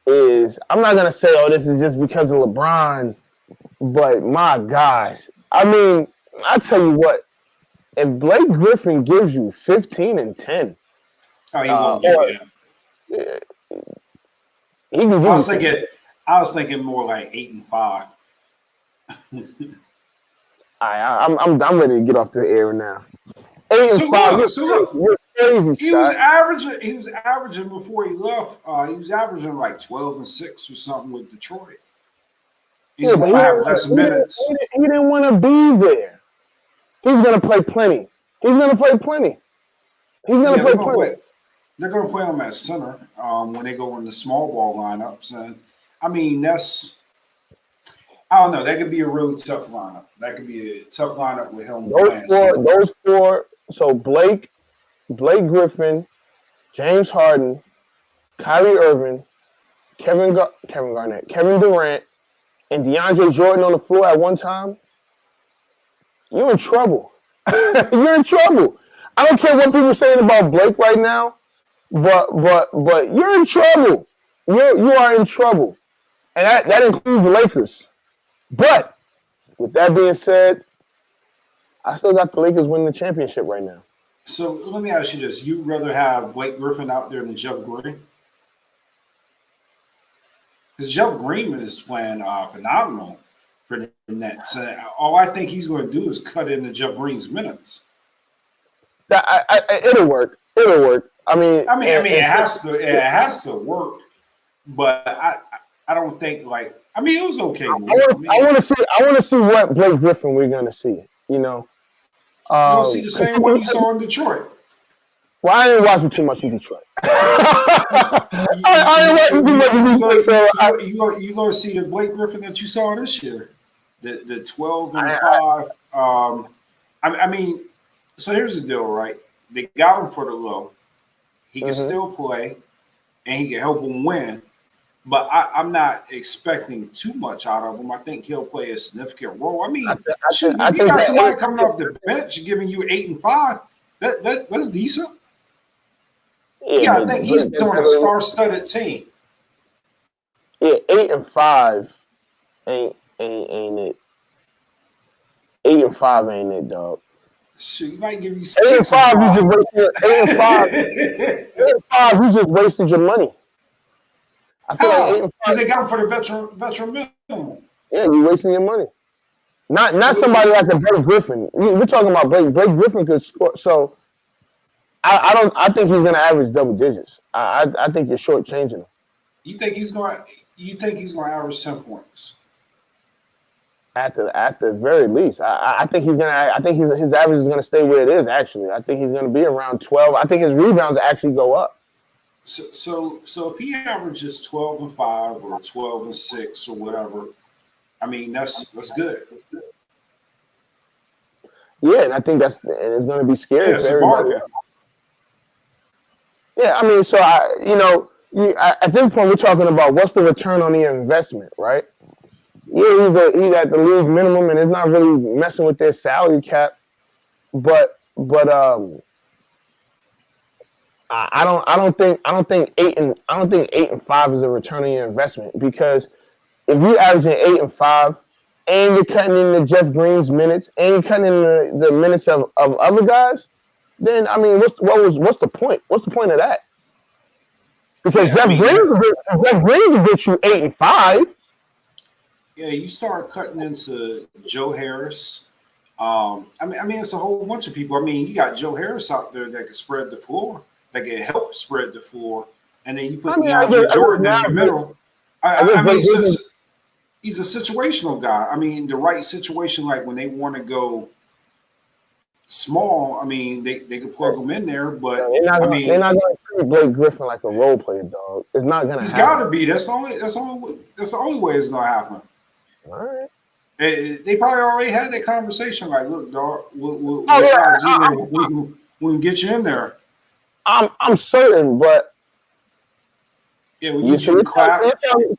is, I'm not going to say, oh, this is just because of LeBron, but my gosh. I mean, I tell you what, if Blake Griffin gives you 15 and 10,
oh, he won't give you that.
He can give
I was thinking more like 8 and 5.
I'm ready to get off the air now. 8 and 5. You're crazy, Scott.
He was averaging before he left. He was averaging like 12 and 6 or something with Detroit. He
but
less minutes.
He didn't want to be there. He's going to play plenty. He's going to play plenty. They're
going to play him at center when they go in the small ball lineups. And I mean, I don't know. That could be a really tough lineup. That could be a tough lineup with him.
Those four. So Blake Griffin, James Harden, Kyrie Irving, Kevin Garnett, Kevin Durant, and DeAndre Jordan on the floor at one time. You're in trouble. You're in trouble. I don't care what people are saying about Blake right now, but you're in trouble. You are in trouble, and that includes the Lakers. But with that being said, I still got the Lakers winning the championship right now.
So let me ask you this: you'd rather have Blake Griffin out there than Jeff Green? Because Jeff Green is playing phenomenal for the Nets. All I think he's going to do is cut into Jeff Green's minutes.
It'll work. It'll work. I mean,
it has to work. But I don't think like. I mean, it was okay.
I want to see what Blake Griffin we're going to see. You know,
you'll see the same one you saw in Detroit.
Well, I didn't watch too much in Detroit. I didn't watch too much in Detroit. So
you going to see the Blake Griffin that you saw this year, the 12 and 5. I mean, so here's the deal, right? They got him for the low. He can still play, and he can help them win. But I'm not expecting too much out of him. I think he'll play a significant role. I mean, if you got somebody coming off the bench giving you 8 and 5, that's decent. Yeah, I think he's doing a star-studded team.
Yeah, 8 and 5 ain't it. 8 and 5 ain't it, dog.
Shoot, he might give you
6 and 5. You just wasted your money. I feel like 8 and 5.
Because they got him for the veteran minimum.
Yeah, you're wasting your money. Not somebody like a Blake Griffin. We're talking about Blake Griffin could score. So I think he's going to average double digits. I think you're shortchanging him.
You think he's going to average 10 points?
At the very least, I think he's gonna. I think his average is gonna stay where it is. Actually, I think he's gonna be around 12. I think his rebounds actually go up.
So if he averages 12 and 5 or 12 and 6 or whatever, I mean that's good.
Yeah, and I think it's gonna be scary
for everybody.
Yeah, I mean, so at this point we're talking about what's the return on the investment, right? Yeah, he's at the league minimum, and it's not really messing with their salary cap. But I don't think 8 and 5 is a return on your investment, because if you're averaging 8 and 5 and you're cutting in the Jeff Green's minutes and you're cutting in the minutes of other guys, then I mean, what's the point? What's the point of that? Because Jeff Green will get you 8 and 5.
Yeah, you start cutting into Joe Harris. I mean, it's a whole bunch of people. I mean, you got Joe Harris out there that can spread the floor, that can help spread the floor, and then you put DeAndre Jordan in the middle. I mean, he's a situational guy. I mean, the right situation, like when they want to go small, I mean, they could plug him in there, but they're not going
to treat Blake Griffin like a role player, dog. It's not going to happen.
He's got to be. That's the only way it's going to happen.
All right.
They probably already had that conversation. Like, look, dog, we'll
Oh yeah,
slide you in. We can get you in there.
I'm certain, but
Yeah, we need you to clap.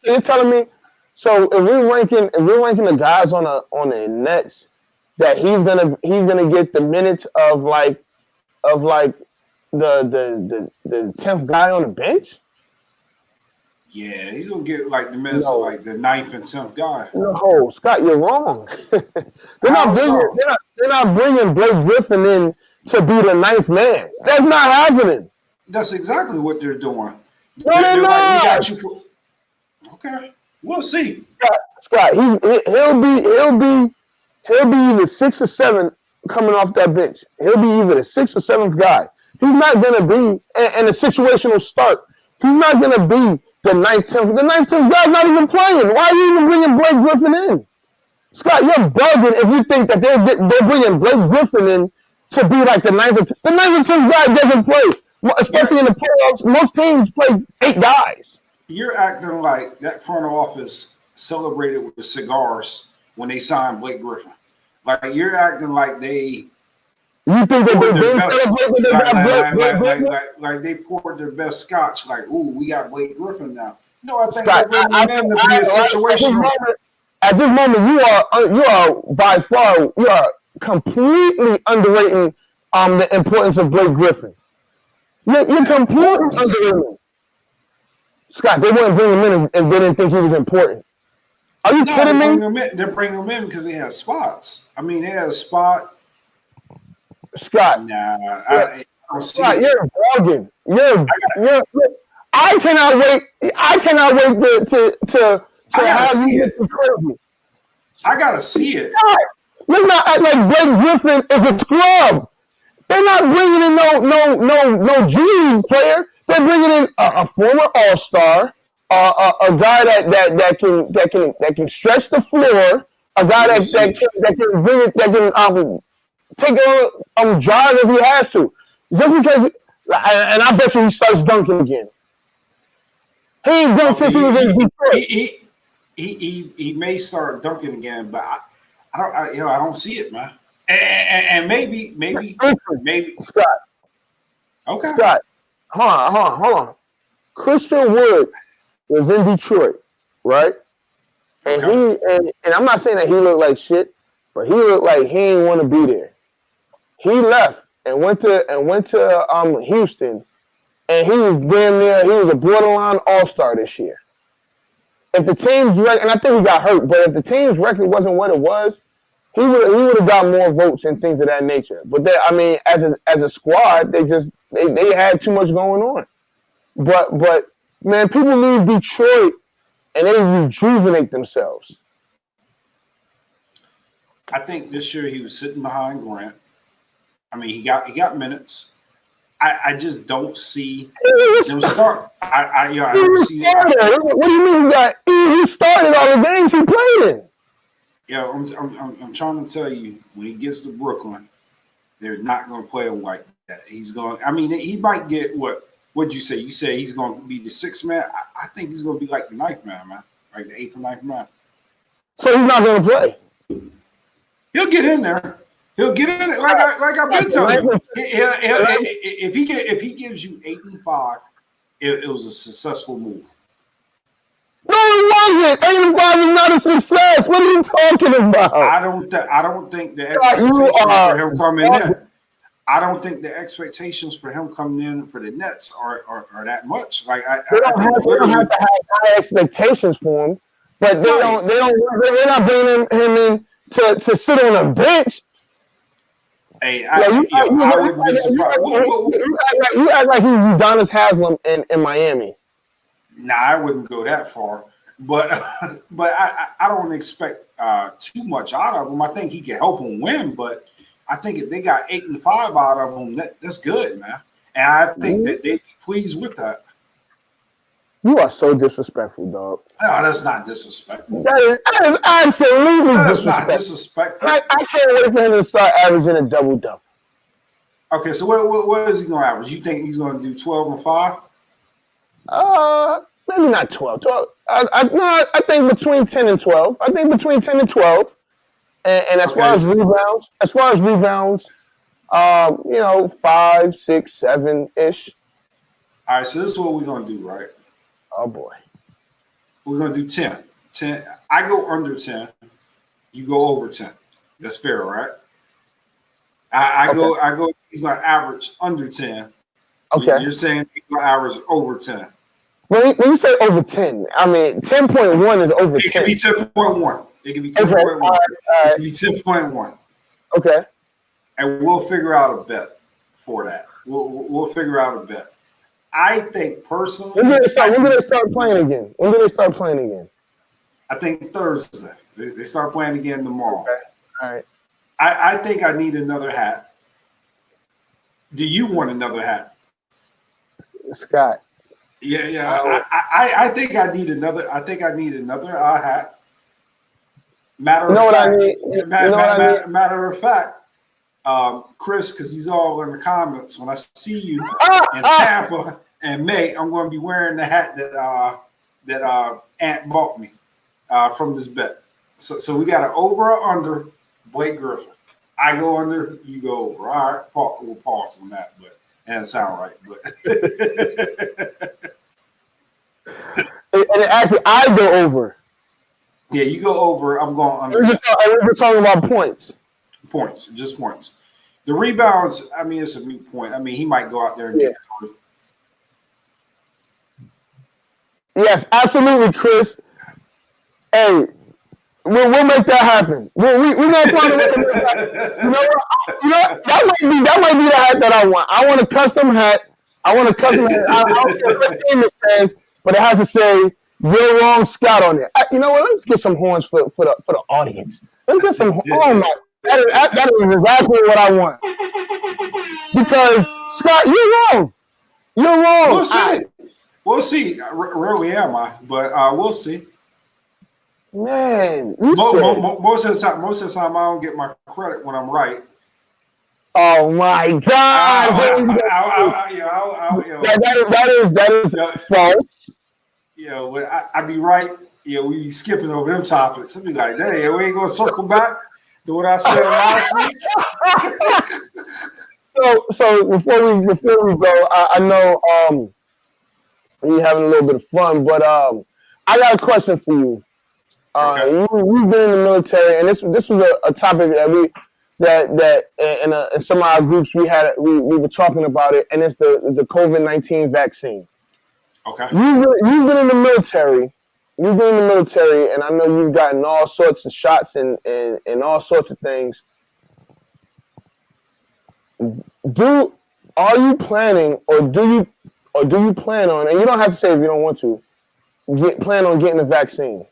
You're telling me. So if we're ranking the guys on the Nets, that he's gonna get the minutes of like the 10th guy on the bench.
Yeah, he's gonna get like the minutes of like the 9th and 10th guy.
No, Scott, you're wrong. they're
So?
not bringing Blake Griffin in to be the 9th man. That's not happening.
That's exactly what they're doing.
No, they're not.
Like, we got you for. Okay, we'll see.
Scott, he'll be either 6 or 7 coming off that bench. He'll be either the 6th or 7th guy. He's not gonna be in a situational start. He's not gonna be the 9th, 10th. The 9th, 10th guy's not even playing. Why are you even bringing Blake Griffin in? Scott, you're bugging if you think that they're bringing Blake Griffin in to be like the 9th. The 9th and 10th guy doesn't play, especially in the playoffs. Most teams play 8 guys.
You're acting like that front office celebrated with the cigars when they signed Blake Griffin. Like you're acting like they.
You think that they've been celebrating
like they poured their best scotch. Like, ooh, we got Blake Griffin now. No, I think they're bringing him in to be a situation.
At this moment, you are by far completely underrating the importance of Blake Griffin. You're completely underrating him. Scott, they wouldn't bring him in if they didn't think he was important. Are you kidding me?
They're bringing him in because he has spots. I mean, they had a spot.
Scott,
I don't see
Scott,
it.
you're bugging. I cannot wait. I cannot wait to have you crazy.
I gotta see it.
Let's not act like Blake Griffin is a scrub. They're not bringing in no G League player. They're bringing in a former All-Star, a guy that can stretch the floor, a guy that can bring it, that can take a drive if he has to. Just because, and I bet you he starts dunking again. He ain't dunked since he was in Detroit.
He may start dunking again, but I don't see it, man. And maybe
Scott.
Okay.
Scott, hold on. Christian Wood was in Detroit, right? And and I'm not saying that he looked like shit, but he looked like he didn't want to be there. He left and went to Houston, and he was damn near, he was a borderline all-star this year. If the team's record, and I think he got hurt, but if the team's record wasn't what it was, he would have got more votes and things of that nature. But as a squad, they had too much going on. But man, people leave Detroit and they rejuvenate themselves.
I think this year he was sitting behind Grant. I mean, he got minutes. I just don't see him start. I don't see that.
What do you mean he started all the games he played in?
Yeah, I'm trying to tell you, when he gets to Brooklyn, they're not going to play him like that. He's going. I mean, he might get what? What'd you say? You say he's going to be the 6th man. I think he's going to be like the 9th man, like the 8th or 9th man.
So he's not going to play.
He'll get in there. He'll get in it. Like I've been telling you. If he gives you 8 and 5, it was a successful move.
No, it wasn't. 8 and 5 is not a success. What are you talking about?
I don't think the expectations for him coming in. I don't think the expectations for him coming in for the Nets are that much. Like
they don't have to have high expectations for him, but they're not bringing him in to sit on a bench.
Hey, I wouldn't be surprised.
You act like he's Udonis Haslem in Miami.
Nah, I wouldn't go that far. But I don't expect too much out of him. I think he can help him win, but I think if they got 8 and 5 out of him, that's good, man. And I think that they'd be pleased with that.
You are so disrespectful, dog.
No, that's not disrespectful.
That is absolutely disrespectful.
Not disrespectful.
I can't wait for him to start averaging a double-double.
Okay, so what is he going to average? You think he's going to do 12 and 5?
Maybe not 12. I think between 10 and 12. I think between 10 and 12. And as far as rebounds, 5, 6, 7 ish.
All right, so this is what we're gonna do, right?
Oh boy.
We're gonna do 10. 10. I go under 10. You go over 10. That's fair, right? I go. He's gonna average under 10.
Okay.
You're saying he's gonna average over 10.
When you say over 10, I mean 10.1 is over 10.
It could be 10.1. It could be 10.1.
All right.
It could be 10.1.
Okay.
And we'll figure out a bet for that. We'll figure out a bet. I think personally.
When do they start playing again?
I think Thursday. They start playing again tomorrow.
Okay. All right.
I think I need another hat. Do you want another hat?
Scott.
Yeah. I think I need another. I think I need another hat. Matter of fact, Chris, because he's all in the comments. When I see you in Tampa in May, I'm going to be wearing the hat that Ant bought me from this bet. So we got an over or under Blake Griffin. I go under, you go over. All right, we'll pause on that, but that doesn't sound right. But
and actually, I go over.
Yeah, you go over. I'm going under.
We're talking about points.
Points, just points. The rebounds, I mean, it's a moot point. I mean, he might go out there and get 30.
Yes, absolutely, Chris. Hey, we'll make that happen. We're gonna find a way to make that happen. You know what? That might be the hat that I want. I want a custom hat. I don't care what name it says, but it has to say "You're Wrong, Scott" on it. You know what? Let's get some horns for the audience. Let's get some. Oh my! That is exactly what I want. Because Scott, you're wrong. You're wrong.
We'll see. We'll see. Rarely am I, but we'll see.
Man,
most of the time, I don't get my credit when I'm right.
Oh my God! That is false.
When I be right. We be skipping over them topics. I'd be like, "Dang, we ain't gonna circle back to what I said last week."
So before we go, I know we're having a little bit of fun, but I got a question for you.
Okay.
We've been in the military, and this was a topic that in some of our groups we were talking about it, and it's the COVID-19 vaccine.
Okay.
You've been in the military. You've been in the military, and I know you've gotten all sorts of shots and all sorts of things. Are you planning, or do you plan on? And you don't have to say if you don't want to. Plan on getting the vaccine.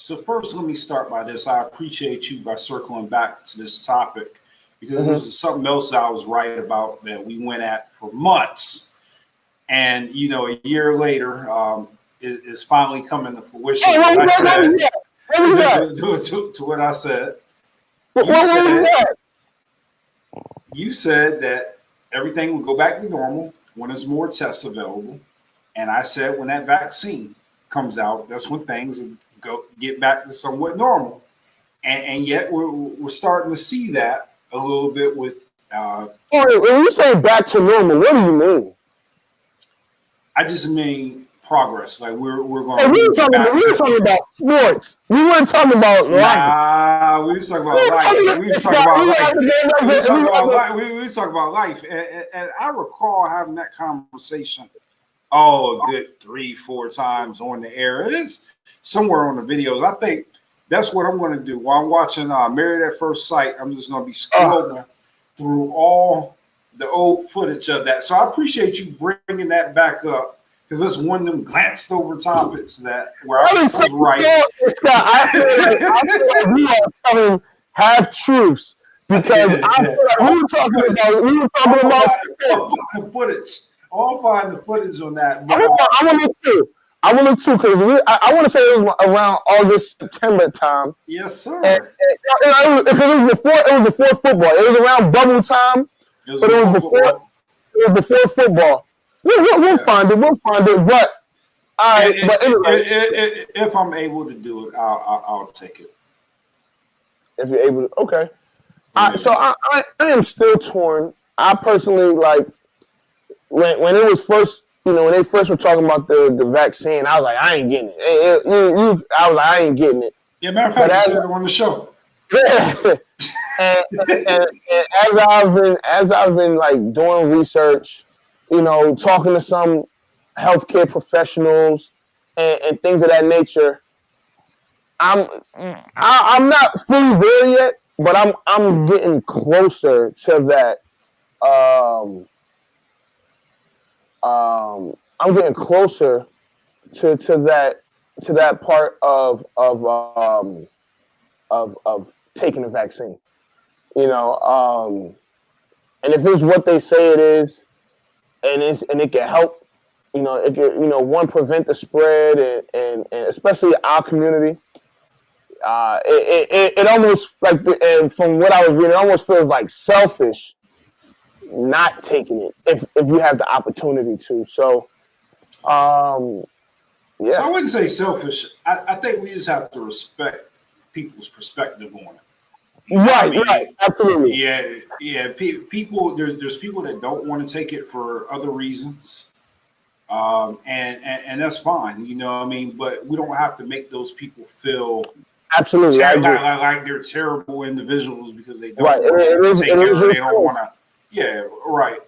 So first, let me start by this. I appreciate you by circling back to this topic because this is something else I was right about that we went at for months, and a year later, is finally coming to fruition.
Hey, what was that?
To what I said. You said that everything will go back to normal when there's more tests available, and I said when that vaccine comes out, that's when things get back to somewhat normal, and yet we're starting to see that a little bit with.
When you say back to normal, what do you mean?
I just mean progress. Like we're going.
Hey, we were talking about sports. We weren't talking about life.
Nah, we were talking about life. We were talking about life. We were talking about life, and I recall having that conversation. Oh, a good 3-4 times on the air. It is somewhere on the videos. I think that's what I'm going to do while I'm watching Married at First Sight. I'm just going to be scrolling through all the old footage of that. So I appreciate you bringing that back up because that's one of them glanced over topics where I was right.
I feel like we are telling half truths because I feel like we were talking about
footage. I'll find the footage on that.
I want it too. Because I want to say it was around August, September time.
Yes, sir.
And it was before football. It was around bubble time, it was before football. We'll find it. But
anyway, if I'm able to do it, I'll take it.
if you're able to. Okay. So I am still torn. I personally like when it was first, when they first were talking about the vaccine, I was like, I ain't getting it. I was like, I ain't getting it.
Yeah, matter of fact, you said it on the show.
and as I've been like doing research, talking to some healthcare professionals and things of that nature, I'm not fully there yet, but I'm getting closer to that. I'm getting closer to that part of taking the vaccine. And if it's what they say it is, and it can help, it can, one, prevent the spread and especially our community. It almost like, and from what I was reading, it almost feels like selfish not taking it if you have the opportunity to. So, yeah.
So I wouldn't say selfish. I think we just have to respect people's perspective on it.
Right, absolutely.
Yeah. People, there's people that don't want to take it for other reasons, and that's fine. But we don't have to make those people feel
absolutely
like they're terrible individuals because they don't
want
to take it or they don't want to. Yeah, right.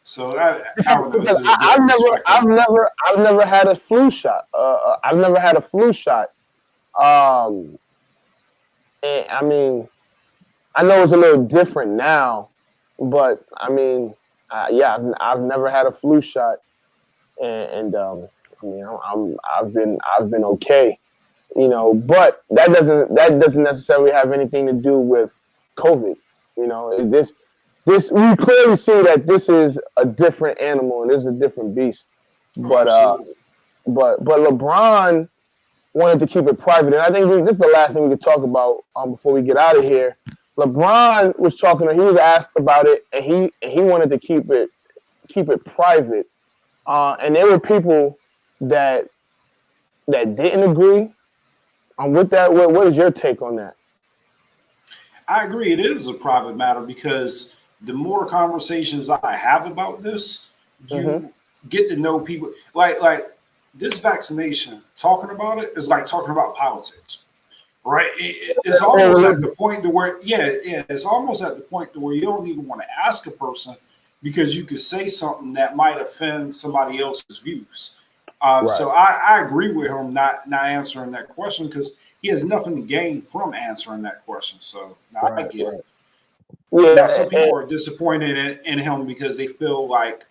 So
I've never had a flu shot. I've never had a flu shot. And I mean, I know it's a little different now, but I mean, I've never had a flu shot, and I've been okay, but that doesn't necessarily have anything to do with COVID. This we clearly see that this is a different animal and this is a different beast. But LeBron wanted to keep it private, and I think this is the last thing we could talk about before we get out of here. LeBron was talking. He was asked about it, and he wanted to keep it private. And there were people that didn't agree with that. What is your take on that?
I agree. It is a private matter because the more conversations I have about this, you get to know people. Like this vaccination, talking about it is like talking about politics, right? It's almost at the point to where, it's almost at the point to where you don't even want to ask a person because you could say something that might offend somebody else's views. Right. So I agree with him not answering that question because he has nothing to gain from answering that question. So I get it. Yeah, now, some people are disappointed in him because they feel like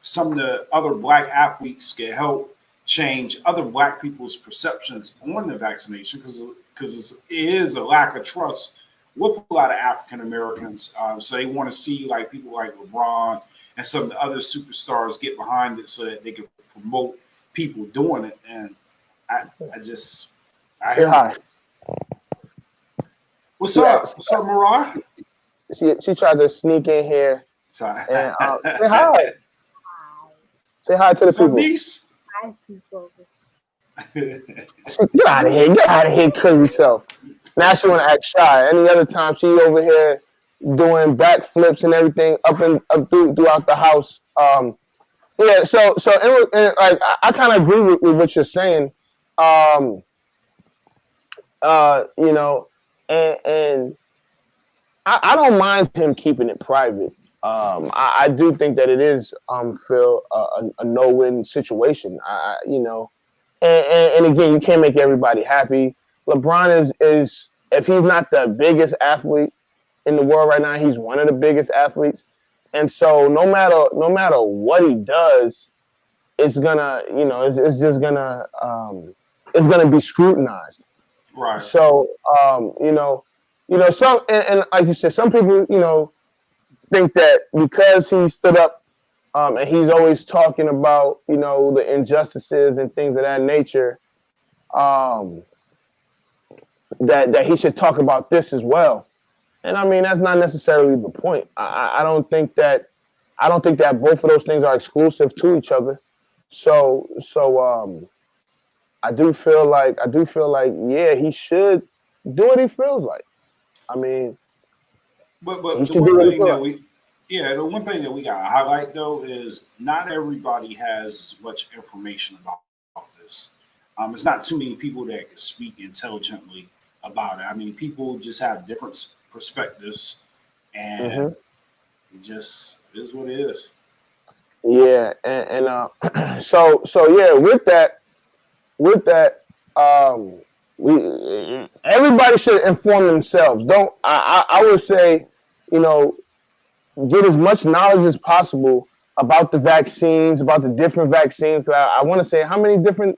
some of the other black athletes can help change other black people's perceptions on the vaccination because it is a lack of trust with a lot of African Americans. So they want to see like people like LeBron and some of the other superstars get behind it so that they can promote people doing it. And I
hear hi.
What's up? What's up, Mariah?
She tried to sneak in here.
Sorry.
And, say hi. Say hi to the people.
Hi, people.
Get out of here. Get out of here, kill yourself. Now she want to act shy. Any other time she over here doing backflips and everything up throughout the house. So it was, like I kind of agree with what you're saying. And I don't mind him keeping it private. I do think that it is, Phil, a no-win situation. And again, you can't make everybody happy. LeBron is if he's not the biggest athlete in the world right now, he's one of the biggest athletes. And so no matter what he does, it's gonna, it's just gonna it's gonna be scrutinized.
Right.
So some and like you said, some people, think that because he stood up and he's always talking about, the injustices and things of that nature, that he should talk about this as well. And I mean, that's not necessarily the point. I don't think that both of those things are exclusive to each other. So I do feel like, yeah, he should do what he feels like. I mean,
But
you
the
should do
one
what he
thing
feels
that
like.
the one thing that we got to highlight though is not everybody has as much information about this. It's not too many people that can speak intelligently about it. I mean, people just have different perspectives, and it just is what it is.
Yeah, and so yeah. With that, we everybody should inform themselves. Don't I would say, you know, get as much knowledge as possible about the vaccines, about the different vaccines. I want to say how many different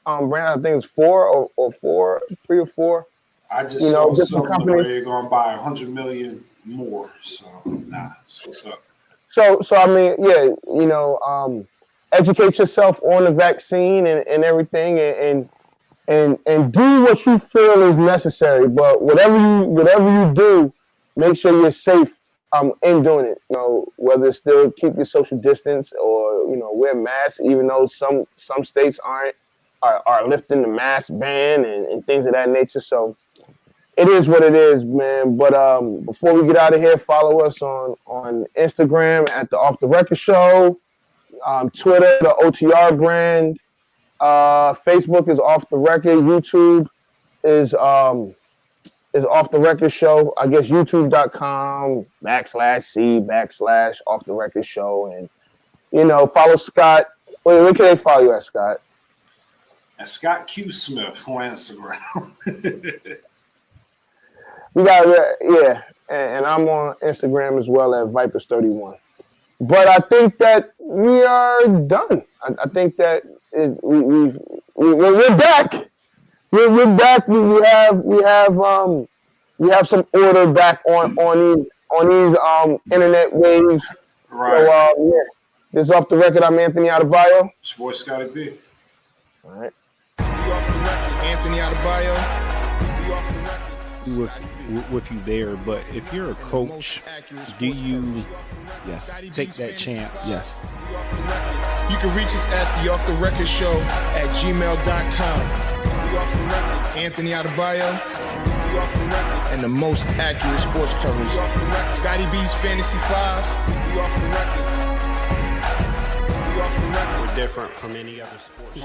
brands? I think it's four or four, 3 or 4.
I just
You know,
saw
different
something
companies.
where you're going to buy 100 million more. So that's what's up.
So I mean, yeah, you know, educate yourself on the vaccine and everything, and do what you feel is necessary. But whatever you do, make sure you're safe in doing it. You know, whether it's still keep your social distance or wear masks, even though some states are lifting the mask ban and things of that nature. So it is what it is, man. But before we get out of here, follow us on Instagram at the Off the Record Show, Twitter, the OTR brand, Facebook is Off the Record, YouTube is Off the Record Show. I guess YouTube.com/C/Off the Record Show, and follow Scott. Where can they follow you at, Scott?
And Scott Q Smith on Instagram.
We got and I'm on Instagram as well at Vipers31. But I think that we are done. I think that we're back. We're back. We have some order back on these internet waves.
Right.
So this is Off the Record. I'm Anthony Adebayo.
It's your boy Scotty B.
All right.
Anthony Adebayo.
With you there, but if you're a coach, do you take that chance?
Yes. You can reach us at the Off the Record Show at gmail.com. Anthony Adebayo and the most accurate sports coverage. Scotty B's Fantasy 5.
We're different from any other sports.